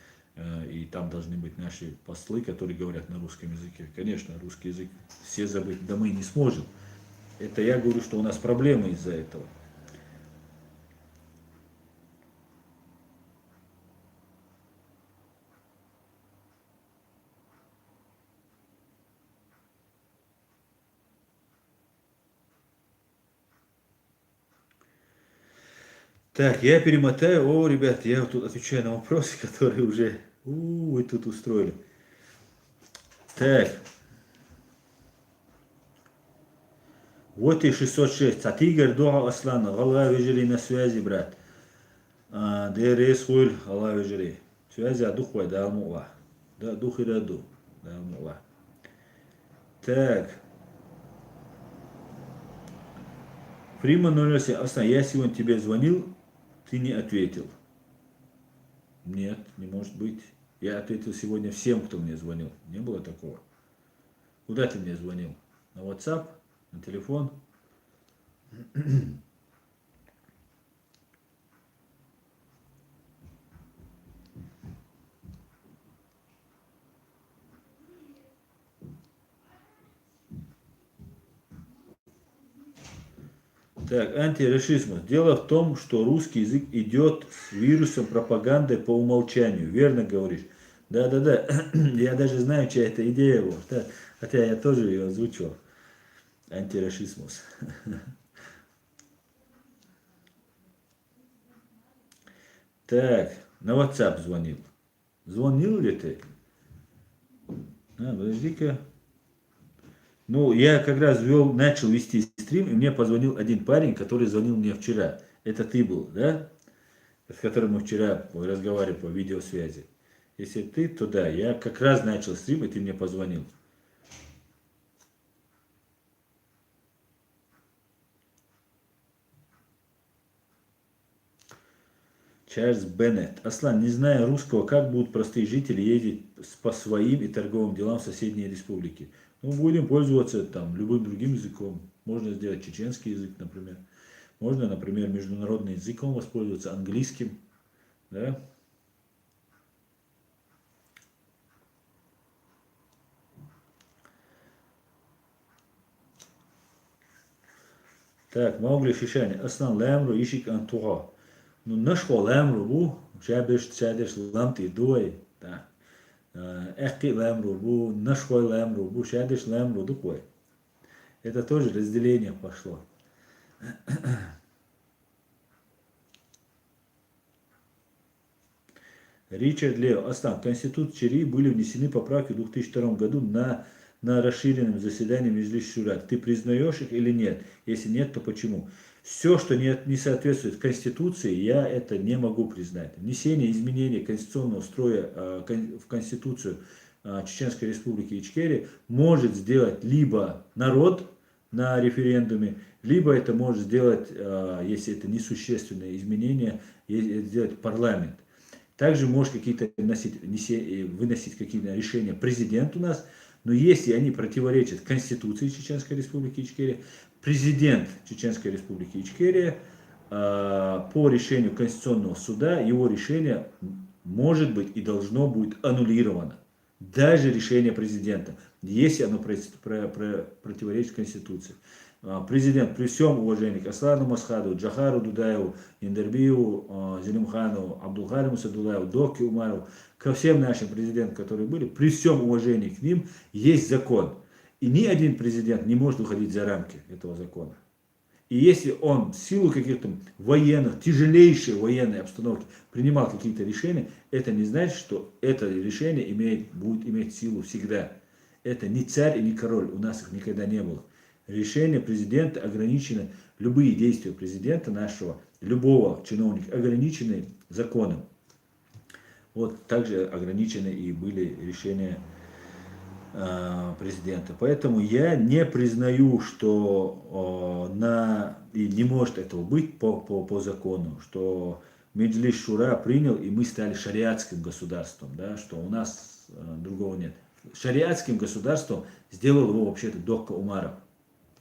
и там должны быть наши послы, которые говорят на русском языке. Конечно, русский язык все забыть, да мы не сможем. Это я говорю, что у нас проблемы из-за этого. Так, я перемотаю. О, ребят, я вот тут отвечаю на вопросы, которые уже вы тут устроили. Так. Вот и 606. Сатигер дуа Аслана. Аллах вежери на связи, брат. ДРС хуйль, Аллах вежери. Связи адухвай, да алмула. Да, дух и раду. Да алмула. Так. Фриман 07. Аслан, я сегодня тебе звонил, ты не ответил. Нет, не может быть. Я ответил сегодня всем, кто мне звонил. Не было такого. Куда ты мне звонил? На WhatsApp? На телефон? Так, антирашизм. Дело в том, что русский язык идет с вирусом пропаганды по умолчанию. Верно говоришь. Да-да-да. Я даже знаю, чья это идея была. Хотя я тоже ее озвучивал. Антирашизмус. Так, на WhatsApp звонил. Звонил ли ты? Подожди-ка. Ну, я как раз начал вести стрим, и мне позвонил один парень, который звонил мне вчера. Это ты был, да? С которым мы вчера разговаривали по видеосвязи. Если ты, то да, я как раз начал стрим, и ты мне позвонил. Чарльз Беннет. Аслан, не зная русского, как будут простые жители ездить по своим и торговым делам в соседние республики? Ну, будем пользоваться там любым другим языком. Можно сделать чеченский язык, например. Можно, например, международным языком воспользоваться, английским. Да? Так, Маугли Шишани. Аслан, лэмру ишик антуха. Ну, нашхо лэмру бу, чадеш ламти дуай. Да. Эхки лэмру бу, нашхой лэмру бу, чадеш лэмру дукой. Это тоже разделение пошло. Ричард Лео. Аслан, в Конституцию Чили были внесены поправки в 2002 году на расширенном заседании Меджлис Шура. Ты признаешь их или нет? Если нет, то почему? Все, что не соответствует Конституции, я это не могу признать. Внесение изменений конституционного строя в Конституцию Чеченской Республики Ичкерия может сделать либо народ на референдуме, либо это может сделать, если это несущественное изменение, сделать парламент. Также может какие-то выносить какие-то решения президент у нас, но если они противоречат Конституции Чеченской Республики Ичкерия, президент Чеченской Республики Ичкерия по решению Конституционного суда, его решение может быть и должно быть аннулировано. Даже решение президента, если оно противоречит Конституции. Президент при всем уважении к Аслану Масхаду, Джахару Дудаеву, Индербию, Зелимхану, Абдулхариму Садулаеву, Доке Умару, ко всем нашим президентам, которые были, при всем уважении к ним есть закон. И ни один президент не может выходить за рамки этого закона. И если он в силу каких-то военных, тяжелейшей военной обстановки принимал какие-то решения, это не значит, что это решение будет иметь силу всегда. Это не царь и не король, у нас их никогда не было. Решение президента ограничено, любые действия президента нашего, любого чиновника ограничены законом. Вот также ограничены и были решения президента. Поэтому я не признаю, что и не может этого быть по закону, что Меджлис Шура принял, и мы стали шариатским государством, да, что у нас другого нет. Шариатским государством сделал его вообще-то Докка Умаров.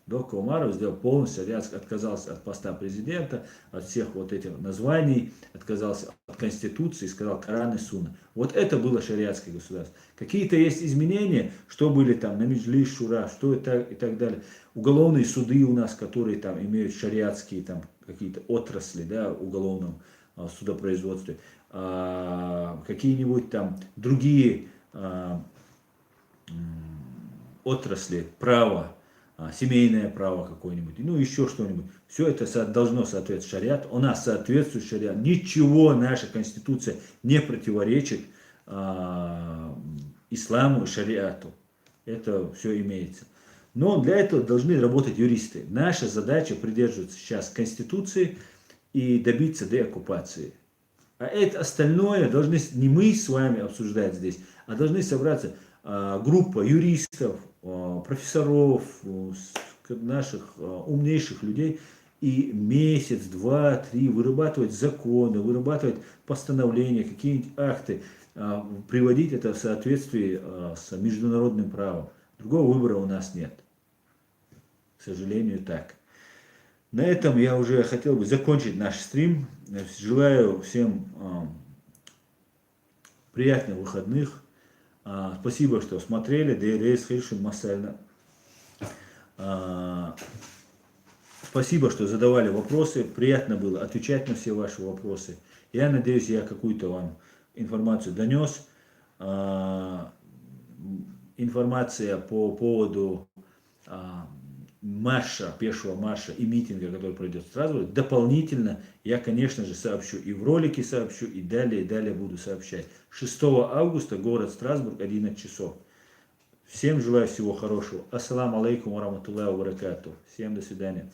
Докка Умаров сделал полностью шариатский, отказался от поста президента, от всех вот этих названий, отказался от Конституции, сказал Коран и Сунна. Вот это было шариатское государство. Какие-то есть изменения, что были там на Меджлис Шура, что и так далее. Уголовные суды у нас, которые там имеют шариатские там какие-то отрасли, да, уголовном судопроизводстве, какие-нибудь там другие отрасли права, семейное право какое-нибудь, ну еще что-нибудь. Все это должно соответствовать шариату. У нас соответствует шариату. Ничего наша конституция не противоречит исламу и шариату. Это все имеется. Но для этого должны работать юристы. Наша задача придерживаться сейчас конституции и добиться деоккупации. А это остальное должны не мы с вами обсуждать здесь, а должны собраться группа юристов, профессоров, наших умнейших людей и месяц, два, три вырабатывать законы, вырабатывать постановления, какие-нибудь акты, приводить это в соответствии с международным правом. Другого выбора у нас нет. К сожалению, так. На этом я уже хотел бы закончить наш стрим. Желаю всем приятных выходных. Спасибо, что смотрели. Спасибо, что задавали вопросы. Приятно было отвечать на все ваши вопросы. Я надеюсь, я какую-то вам информацию донес. Информация по поводу марша, пешего марша и митинга, который пройдет в Страсбурге, дополнительно я, конечно же, сообщу и в ролике сообщу, и далее буду сообщать. 6 августа, город Страсбург, 11 часов. Всем желаю всего хорошего. Ассаламу алейкум ва рахматуллахи ва баракатух. Всем до свидания.